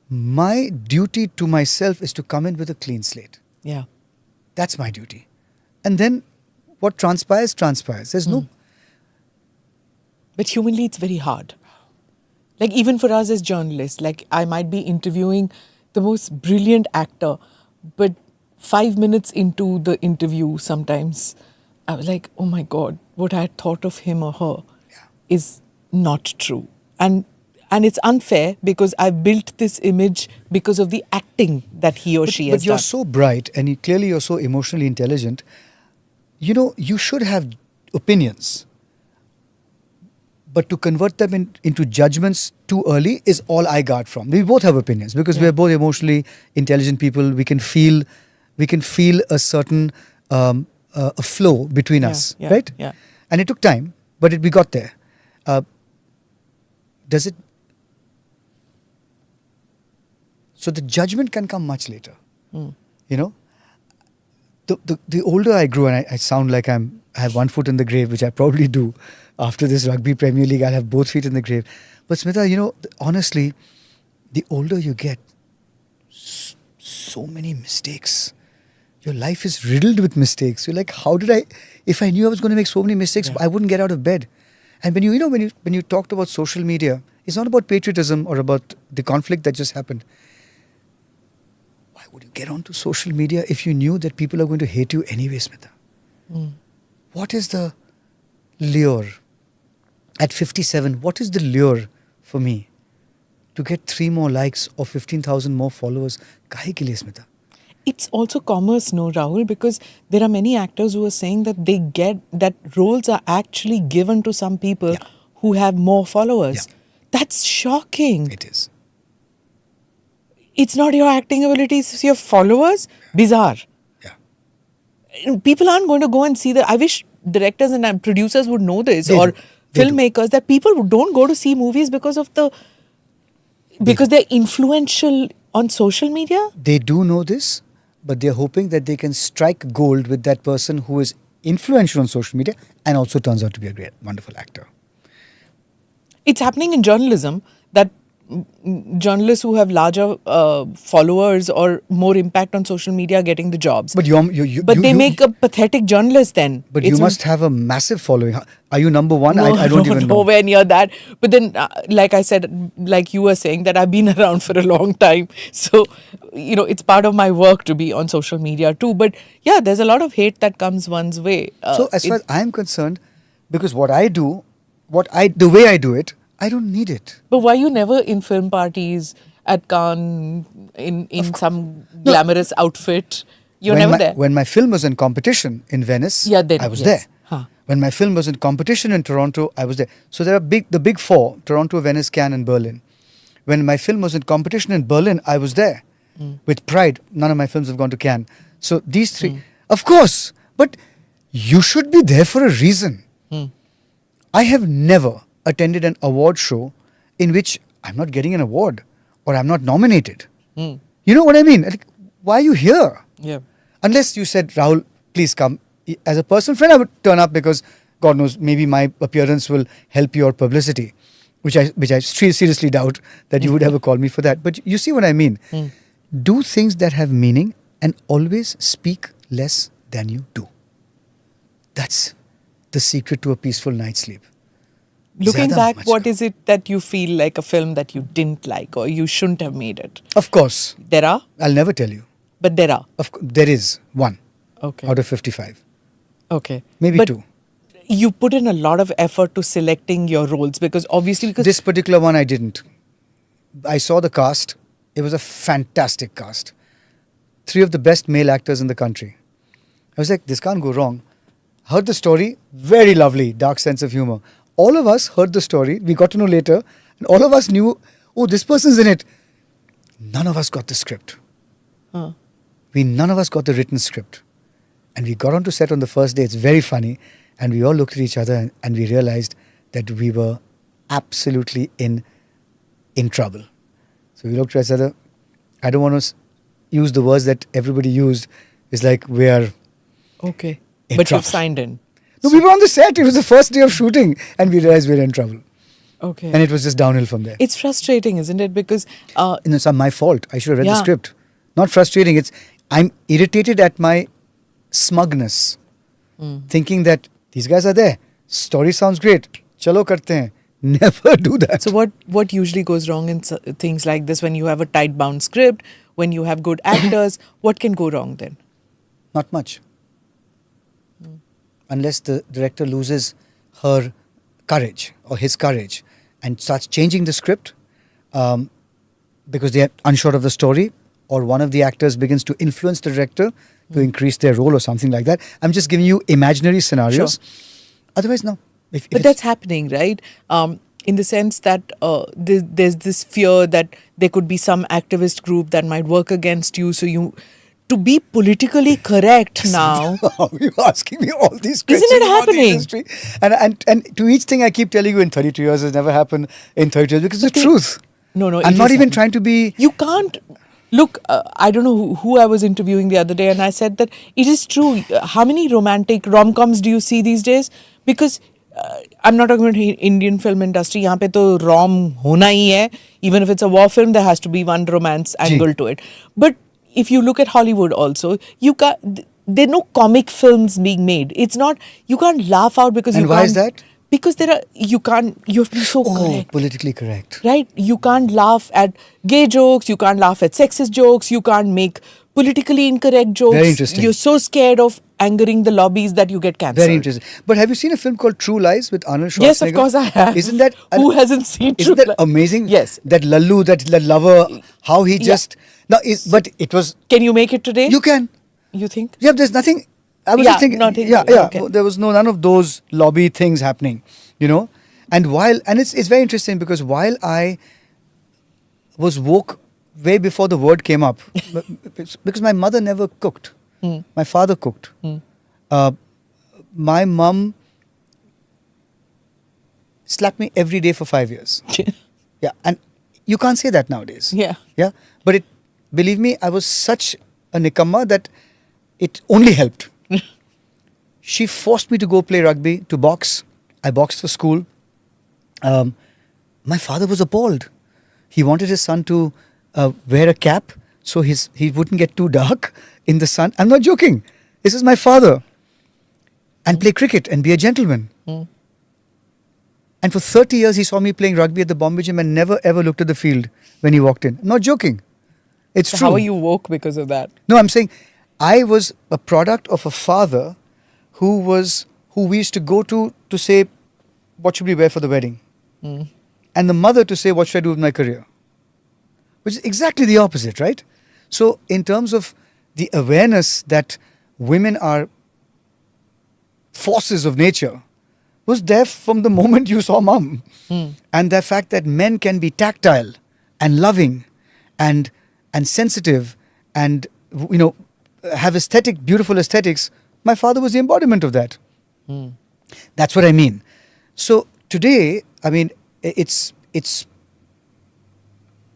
my duty to myself is to come in with a clean slate. Yeah. That's my duty. And then what transpires, transpires. There's no... But humanly, it's very hard. Like even for us as journalists, like I might be interviewing the most brilliant actor, but 5 minutes into the interview sometimes, I was like, oh my God, what I had thought of him or her is not true. And it's unfair because I've built this image because of the acting that he or she has But you're done. so bright and clearly you're so emotionally intelligent. You should have opinions. But to convert them into judgments too early is all I got from. We both have opinions because we're both emotionally intelligent people. We can feel a certain a flow between us, right? Yeah. And it took time, but we got there. Does it? So the judgment can come much later. The older I grew, and I sound like I have one foot in the grave, which I probably do. After this Rugby Premier League, I'll have both feet in the grave. But Smita, honestly, the older you get, so many mistakes. Your life is riddled with mistakes. You're like, if I knew I was going to make so many mistakes, I wouldn't get out of bed. And when you talked about social media, it's not about patriotism or about the conflict that just happened. Why would you get onto social media if you knew that people are going to hate you anyway, Smita? What is the lure? At 57, what is the lure for me to get 3 more likes or 15,000 more followers? Kahe ke liye, Smita? It's also commerce, no, Rahul, because there are many actors who are saying that they get that roles are actually given to some people who have more followers. Yeah. That's shocking. It is. It's not your acting abilities, it's your followers. Bizarre. Yeah. People aren't going to go and see that. I wish directors and producers would know this, They or do. filmmakers, that people don't go to see movies because they're influential on social media. They do know this, but they're hoping that they can strike gold with that person who is influential on social media and also turns out to be a great, wonderful actor. It's happening in journalism that journalists who have larger followers or more impact on social media are getting the jobs. But they make a pathetic journalist then. But you must have a massive following. Are you number one? No, I don't even know. Nowhere near that. But then, like I said, like you were saying, that I've been around for a long time. So, it's part of my work to be on social media too. But yeah, there's a lot of hate that comes one's way. So as far as I'm concerned, because what I do, the way I do it, I don't need it. But why you never in film parties at Cannes in some No. glamorous outfit? You're never there. When my film was in competition in Venice, Yeah, then, I was yes. there. Huh. When my film was in competition in Toronto, I was there. So there are the big four: Toronto, Venice, Cannes, and Berlin. When my film was in competition in Berlin, I was there with pride. None of my films have gone to Cannes. So these three, of course, but you should be there for a reason. I have never attended an award show in which I'm not getting an award or I'm not nominated. You know what I mean? Like, why are you here? Yeah. Unless you said, Rahul, please come. As a personal friend, I would turn up because God knows, maybe my appearance will help your publicity, which I seriously doubt that you would ever call me for that. But you see what I mean? Do things that have meaning and always speak less than you do. That's the secret to a peaceful night's sleep. Looking Zyada back, mach what karo. is it that you feel like a film that you didn't like or you shouldn't have made it? Of course, There are, I'll never tell you. but there are. There is one Okay. out of 55. Okay. Maybe But two. you put in a lot of effort to selecting your roles because This particular one I didn't. I saw the cast. It was a fantastic cast. 3 of the best male actors in the country. I was like, this can't go wrong. Heard the story, very lovely, dark sense of humor. All of us heard the story, we got to know later, and all of us knew, oh, this person's in it. None of us got the script. Huh. None of us got the written script. And we got onto set on the first day. It's very funny. And we all looked at each other and we realized that we were absolutely in trouble. So we looked at each other. I don't want to use the words that everybody used. It's like we are Okay. in But trouble. you've signed in. No, we were on the set. It was the first day of shooting. And we realized we were in trouble. Okay. And it was just downhill from there. It's frustrating, isn't it? Because It's not my fault. I should have read the Yeah. script. Not frustrating. I'm irritated at my smugness. Thinking that these guys are there. Story sounds great. Chalo karte hain. Never do that. so what usually goes wrong in things like this when you have a tight bound script, when you have good actors, what can go wrong then? Not much. Unless the director loses her courage or his courage and starts changing the script because they are unsure of the story, or one of the actors begins to influence the director to increase their role or something like that. I'm just giving you imaginary scenarios. Otherwise, no. If But that's happening, right? In the sense that there's this fear that there could be some activist group that might work against you. So to be politically correct now. You're asking me all these questions. Isn't it about the happening? industry. And to each thing I keep telling you in 32 years has never happened in 32 years because it's the truth. No, I'm it not is even happening. trying to be. You can't. Look, I don't know who I was interviewing the other day, and I said that it is true. How many romantic rom-coms do you see these days? Because I'm not talking about Indian film industry. यहाँ पे तो rom होना ही है. Even if it's a war film, there has to be one romance angle to it. But if you look at Hollywood also, there are no comic films being made. It's not, you can't laugh out because And you why can't. is that? Because you have to be so correct. Politically correct. Right? You can't laugh at gay jokes, you can't laugh at sexist jokes, you can't make politically incorrect jokes. Very interesting. You're so scared of angering the lobbies that you get cancelled. Very interesting. But have you seen a film called True Lies with Arnold Schwarzenegger? Yes, of course I have. Isn't that Who hasn't seen True Isn't that Lies? amazing? Yes. That Lallu, that lover, how he just but it was. Can you make it today? You can. You think? Yeah, there's nothing. I was Yeah, just thinking. nothing. Yeah. Okay. There was none of those lobby things happening, you know. And it's very interesting because while I was woke way before the word came up, because my mother never cooked, my father cooked. My mum slapped me every day for 5 years. Yeah, and you can't say that nowadays. Yeah. Yeah, but believe me, I was such a nikamma that it only helped. She forced me to go play rugby, to box. I boxed for school. My father was appalled. He wanted his son to wear a cap so he wouldn't get too dark in the sun. I'm not joking. This is my father. And play cricket and be a gentleman. And for 30 years, he saw me playing rugby at the Bombay Gym and never ever looked at the field when he walked in. I'm not joking. It's So true. how are you woke because of that? No, I'm saying I was a product of a father who we used to go to say, what should we wear for the wedding? and the mother to say, what should I do with my career? Which is exactly the opposite, right? So in terms of the awareness that women are forces of nature was there from the moment you saw mom. And the fact that men can be tactile and loving and sensitive and, you know, have beautiful aesthetics. My father was the embodiment of that. That's what I mean. So today, I mean, it's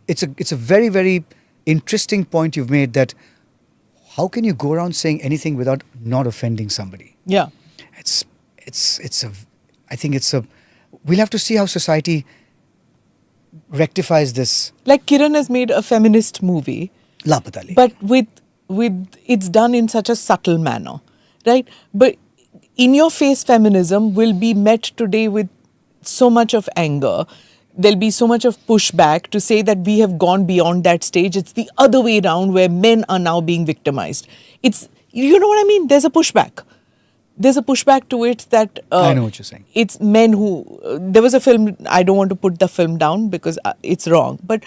a very, very interesting point you've made, that how can you go around saying anything without not offending somebody? Yeah. We'll have to see how society rectifies this. Like Kiran has made a feminist movie, Lapatali. but with it's done in such a subtle manner, right? But in your face feminism will be met today with so much of anger. There'll be so much of pushback to say that we have gone beyond that stage. It's the other way around, where men are now being victimized. It's, you know what I mean? There's a pushback. There's a pushback to it that... I know what you're saying. It's men who... there was a film, I don't want to put the film down because it's wrong. But,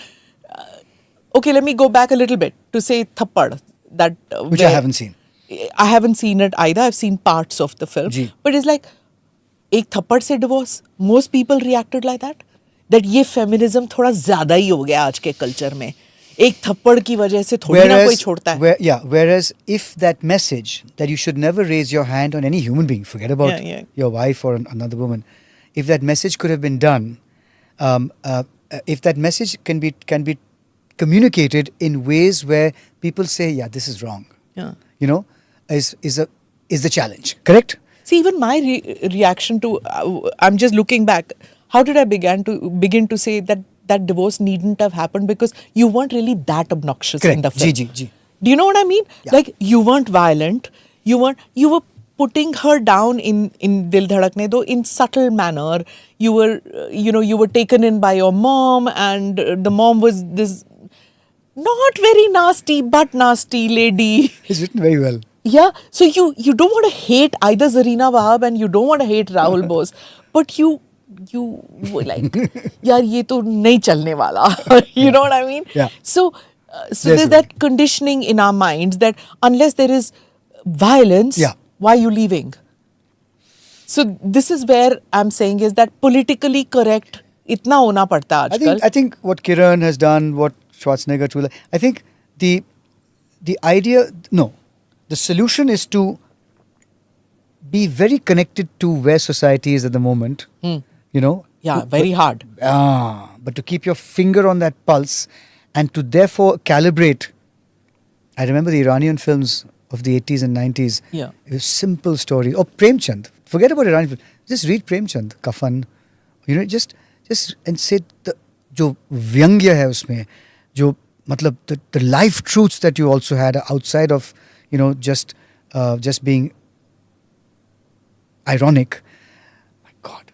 okay, let me go back a little bit to say Thappad. That, which I haven't seen. I haven't seen it either. I've seen parts of the film. Ji. But it's like, ek thappad se divorce. Most people reacted like that. That ये feminism थोड़ा ज़्यादा ही हो गया आज के culture में. एक थप्पड़ की वजह से थोड़ी ना कोई छोड़ता है. Whereas if that message that you should never raise your hand on any human being, forget about your wife or another woman, if that message could have been done, if that message can be communicated in ways where people say, yeah, this is wrong, you know, is the challenge. Correct? See, even my reaction to, I'm just looking back, how did I begin to say that divorce needn't have happened because you weren't really that obnoxious Correct. in the film. Ji. Do you know what I mean? Yeah. Like, you weren't violent. You were putting her down in Dil Dhadakne Do in subtle manner. You were taken in by your mom, and the mom was this not very nasty but nasty lady. It's written very well. Yeah, so you don't want to hate either Zarina Wahab and you don't want to hate Rahul Bose, but you were like, yaar, ye to nahi chalne wala. You know what I mean? Yeah. So there's that conditioning in our minds that unless there is violence, why are you leaving? So this is where I'm saying is that politically correct itna hona padta aajkal. I think what Kiran has done, what Schwarzenegger too, I think the idea, no, the solution is to be very connected to where society is at the moment. You know? Yeah, very hard. But to keep your finger on that pulse and to therefore calibrate. I remember the Iranian films of the 80s and 90s. Yeah. It was simple stories. Or Premchand. Forget about Iranian films. Just read Premchand, Kafan. You know, just and say जो व्यंग्य है उसमें, जो मतलब the life truths that you also had outside of, you know, just being ironic. My God.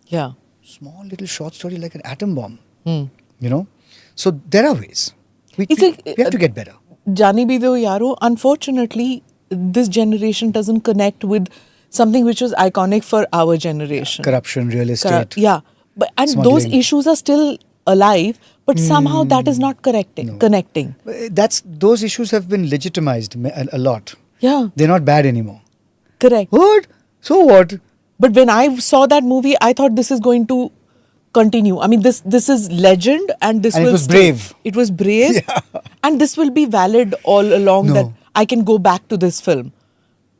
Yeah. Small little short story like an atom bomb. You know? So there are ways. We have to get better. Jani bhi do yaro, unfortunately, this generation doesn't connect with something which was iconic for our generation. Corruption, real estate. And smuggling. Those issues are still alive, but somehow that is not connecting. Those issues have been legitimized a lot. Yeah. They're not bad anymore. Correct. What? So what? But when I saw that movie, I thought this is going to continue. I mean, this is legend, and this will it was brave. It was brave, and this will be valid all along. That I can go back to this film.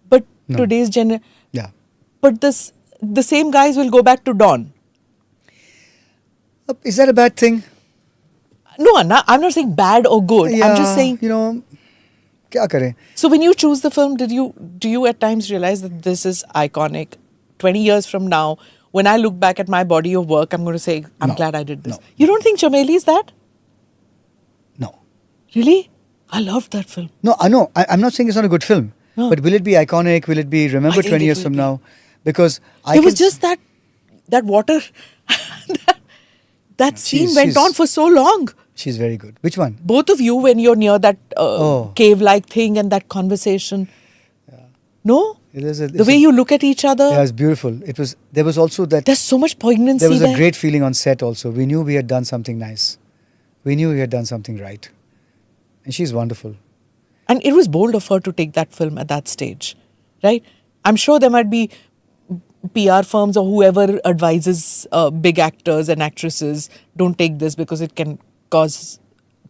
But today's but the same guys will go back to Dawn. Is that a bad thing? No, I'm not saying bad or good. I'm just saying, you know, kya kare? So when you choose the film, do you at times realize that this is iconic? 20 years from now, when I look back at my body of work, I'm going to say, I'm glad I did this. No. You don't think Chameli is that? No. Really? I loved that film. No, I know. I'm not saying it's not a good film. No. But will it be iconic? Will it be remembered 20 years from now? Because it was just that water, that scene went on for so long. She's very good. Which one? Both of you, when you're near that cave-like thing and that conversation. Yeah. No? The way you look at each other. Yeah, it was beautiful. There was also that. There's so much poignancy There was there. a great feeling on set also. We knew we had done something nice. We knew we had done something right. And she's wonderful. And it was bold of her to take that film at that stage, right? I'm sure there might be PR firms or whoever advises big actors and actresses, don't take this because it can cause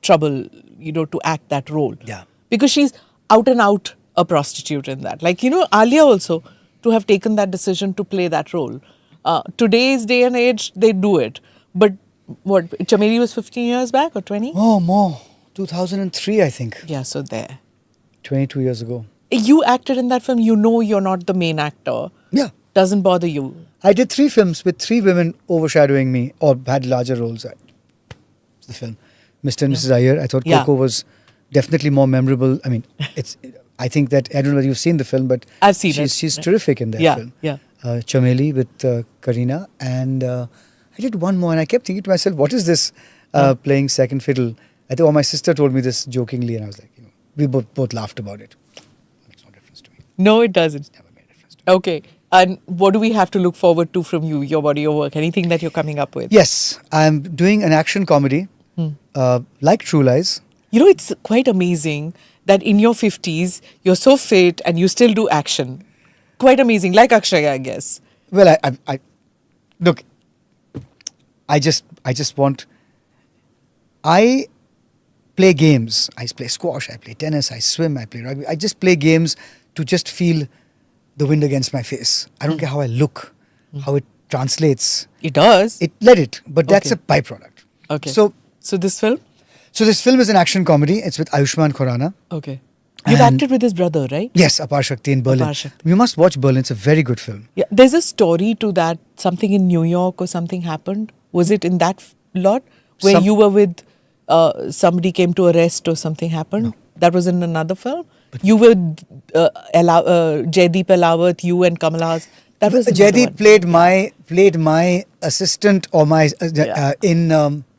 trouble, to act that role. Yeah. Because she's out and out a prostitute in that. Like, Alia also, to have taken that decision to play that role. Today's day and age, they do it. But what, Chameli was 15 years back or 20? Oh, more. 2003, I think. Yeah, so there. 22 years ago. You acted in that film, you're not the main actor. Yeah. Doesn't bother you. I did 3 films with 3 women overshadowing me or had larger roles. The film. Mr. and Mrs. Iyer. I thought Coco was definitely more memorable. I mean, I think that, I don't know whether you've seen the film, but I've seen it. She's terrific in that film. Yeah. Chameli with Kareena. And I did one more and I kept thinking to myself, what is this playing second fiddle? I think my sister told me this jokingly and I was like, we both laughed about it. It makes no difference to me. No, it doesn't. It's never made a difference to me. Okay. And what do we have to look forward to from you, your body, your work? Anything that you're coming up with? Yes, I'm doing an action comedy like True Lies. It's quite amazing that in your 50s, you're so fit and you still do action. Quite amazing. Like Akshaya, I guess. Well, I look, I just want, I play games. I play squash, I play tennis, I swim, I play rugby. I just play games to just feel the wind against my face. I don't care how I look, how it translates. It does. Let it, but that's a byproduct. Okay. So this film? So this film is an action comedy. It's with Ayushmann Khurrana. Okay. You've And- acted with his brother, right? Yes, Apar Shakti in Berlin. Apar Shakti. You must watch Berlin. It's a very good film. Yeah. There's a story to that. Something in New York or something happened. Was it in that lot where you were with somebody came to arrest or something happened? No. That was in another film. You were Jaideep Elawat, you and Kamal Haasan. That was another Jaideep one. played my assistant or my in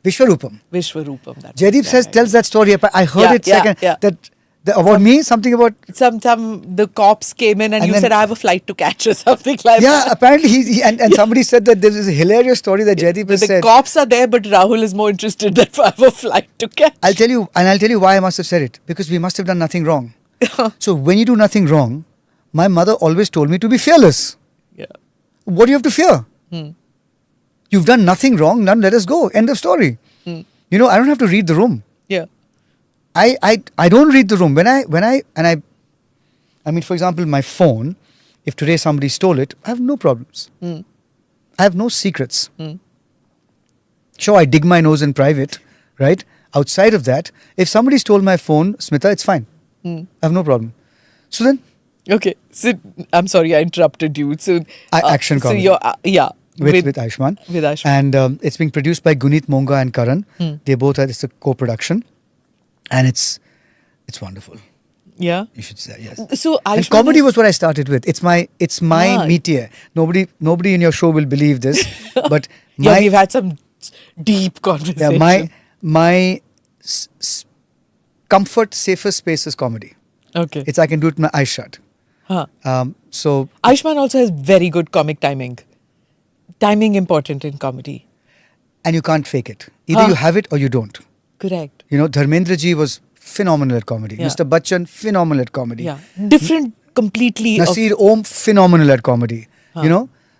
Vishwarupam. Vishwarupam. That Jaideep was that, tells that story. I heard it second. Yeah. That about me, something about. Some the cops came in and you then- said I have a flight to catch or something like Yeah, that. apparently he and somebody said that there is a hilarious story that Jaideep has The said. cops are there, but Rahul is more interested that I have a flight to catch. I'll tell you why I must have said it, because we must have done nothing wrong. So when you do nothing wrong, my mother always told me to be fearless. Yeah. What do you have to fear? You've done nothing wrong. None. Let us go. End of story. I don't have to read the room. Yeah. I don't read the room. I mean, for example, my phone, if today somebody stole it, I have no problems. I have no secrets. Sure, I dig my nose in private, right? Outside of that, if somebody stole my phone, Smita, it's fine. I have no problem. So then, Okay. So I'm sorry I interrupted you. So action comedy. So you're with Ayushmann. With Ayushmann. And it's being produced by Guneet Monga and Karan. They both it's a co-production. And it's wonderful. Yeah. You should say yes. So And Ayushmann comedy is- was what I started with. It's my métier. Nobody in your show will believe this, but Yeah, we've had some deep conversation. my comfort, safest space is comedy. Okay. It's I can do it with my eyes shut. So Ayushmann also has very good comic timing. Timing important in comedy. and you can't fake it. Either you have it or you don't. Correct. Dharmendra ji was phenomenal at comedy. Yeah. Mr. Bachchan, phenomenal at comedy. Yeah. Different completely. of- Nasir Om, phenomenal at comedy.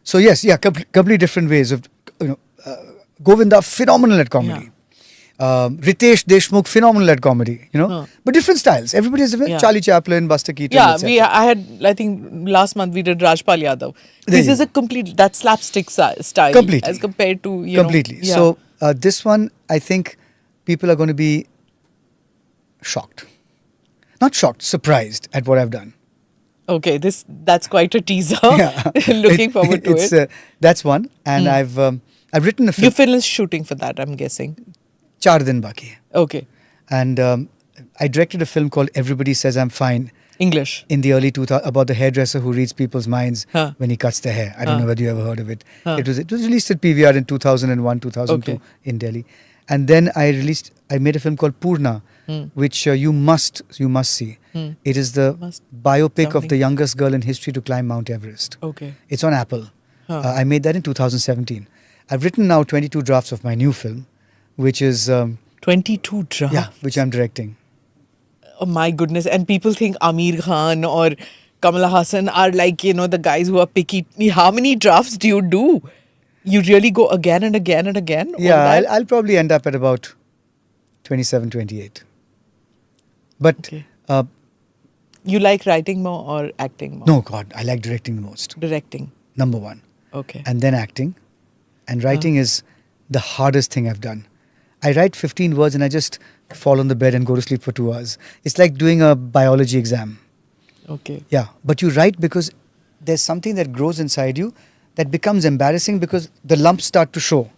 So yes, completely different ways of Govinda, phenomenal at comedy. Ritesh Deshmukh, phenomenal at comedy. But different styles. Everybody has different. Yeah. Charlie Chaplin, Buster Keaton. Yeah, etc. I had, I think last month we did Rajpal Yadav. There This you is a complete, that slapstick style. Completely. As compared to, Completely. Yeah. So this one, I think people are going to be shocked. Not shocked, surprised at what I've done. Okay, that's quite a teaser. Yeah. Looking forward to it. That's one. And I've written a film. You finished shooting for that, I'm guessing. 4 din baki hai. Okay. And I directed a film called Everybody Says I'm Fine English. in the early 2000s about the hairdresser who reads people's minds Huh. when he cuts their hair. I don't Huh. know whether you ever heard of it. Huh. It was released at PVR in 2001, 2002 Okay. in Delhi. And then I made a film called Purna, which you must see. It is the Must biopic of something. the youngest girl in history to climb Mount Everest. Okay. It's on Apple. Huh. I made that in 2017. I've written now 22 drafts of my new film, which is 22 drafts. which I'm directing. Oh my goodness. And people think Amir Khan or Kamala Hassan are like, the guys who are picky. How many drafts do you do? You really go again and again and again? on Yeah, that? I'll probably end up at about 27, 28. But Okay. You like writing more or acting more? no, God, I like directing the most. Directing. Number one. Okay. And then acting. And writing is the hardest thing I've done. I write 15 words and I just fall on the bed and go to sleep for 2 hours. It's like doing a biology exam. Okay. Yeah, but you write because there's something that grows inside you that becomes embarrassing because the lumps start to show.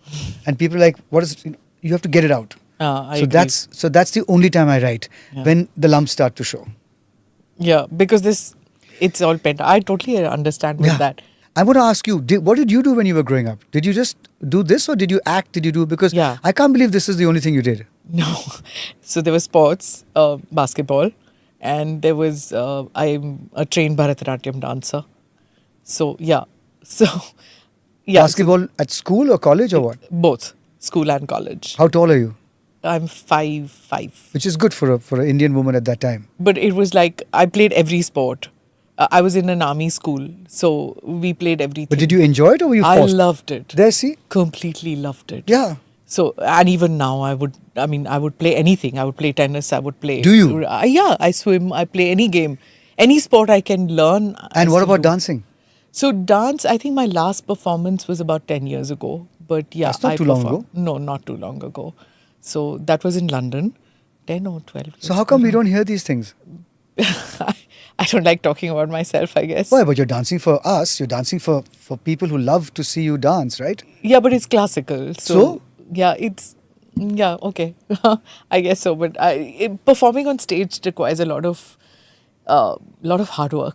And people are like, what is it? You have to get it out. I So agree. that's the only time I write, Yeah. when the lumps start to show. Yeah, because it's all pent. I totally understand with that. I want to ask you, what did you do when you were growing up? Did you just do this or did you act? Did you do? Because Yeah. I can't believe this is the only thing you did. No. So there was sports, basketball, and there was, I'm a trained Bharatanatyam dancer. So, yeah. So, yeah. Basketball at school or college or what? Both, school and college. How tall are you? I'm 5'5". Which is good for an Indian woman at that time. But it was like, I played every sport. I was in an army school, so we played everything. But did you enjoy it or were you I forced? loved it. There, see? Completely loved it. Yeah. So, and even now, I would play anything. I would play tennis. I would play. Do you? Yeah, I swim. I play any game. Any sport I can learn. I And what still about do. dancing? So, dance, I think my last performance was about 10 years ago. But yeah, That's not I too long performed- ago. No, not too long ago. So, that was in London, 10 or 12 years So how come we don't hear these things? I don't like talking about myself, I guess. Why? But you're dancing for us. You're dancing for people who love to see you dance, right? Yeah, but it's classical. So? Yeah, okay. I guess so. But performing on stage requires a lot of hard work.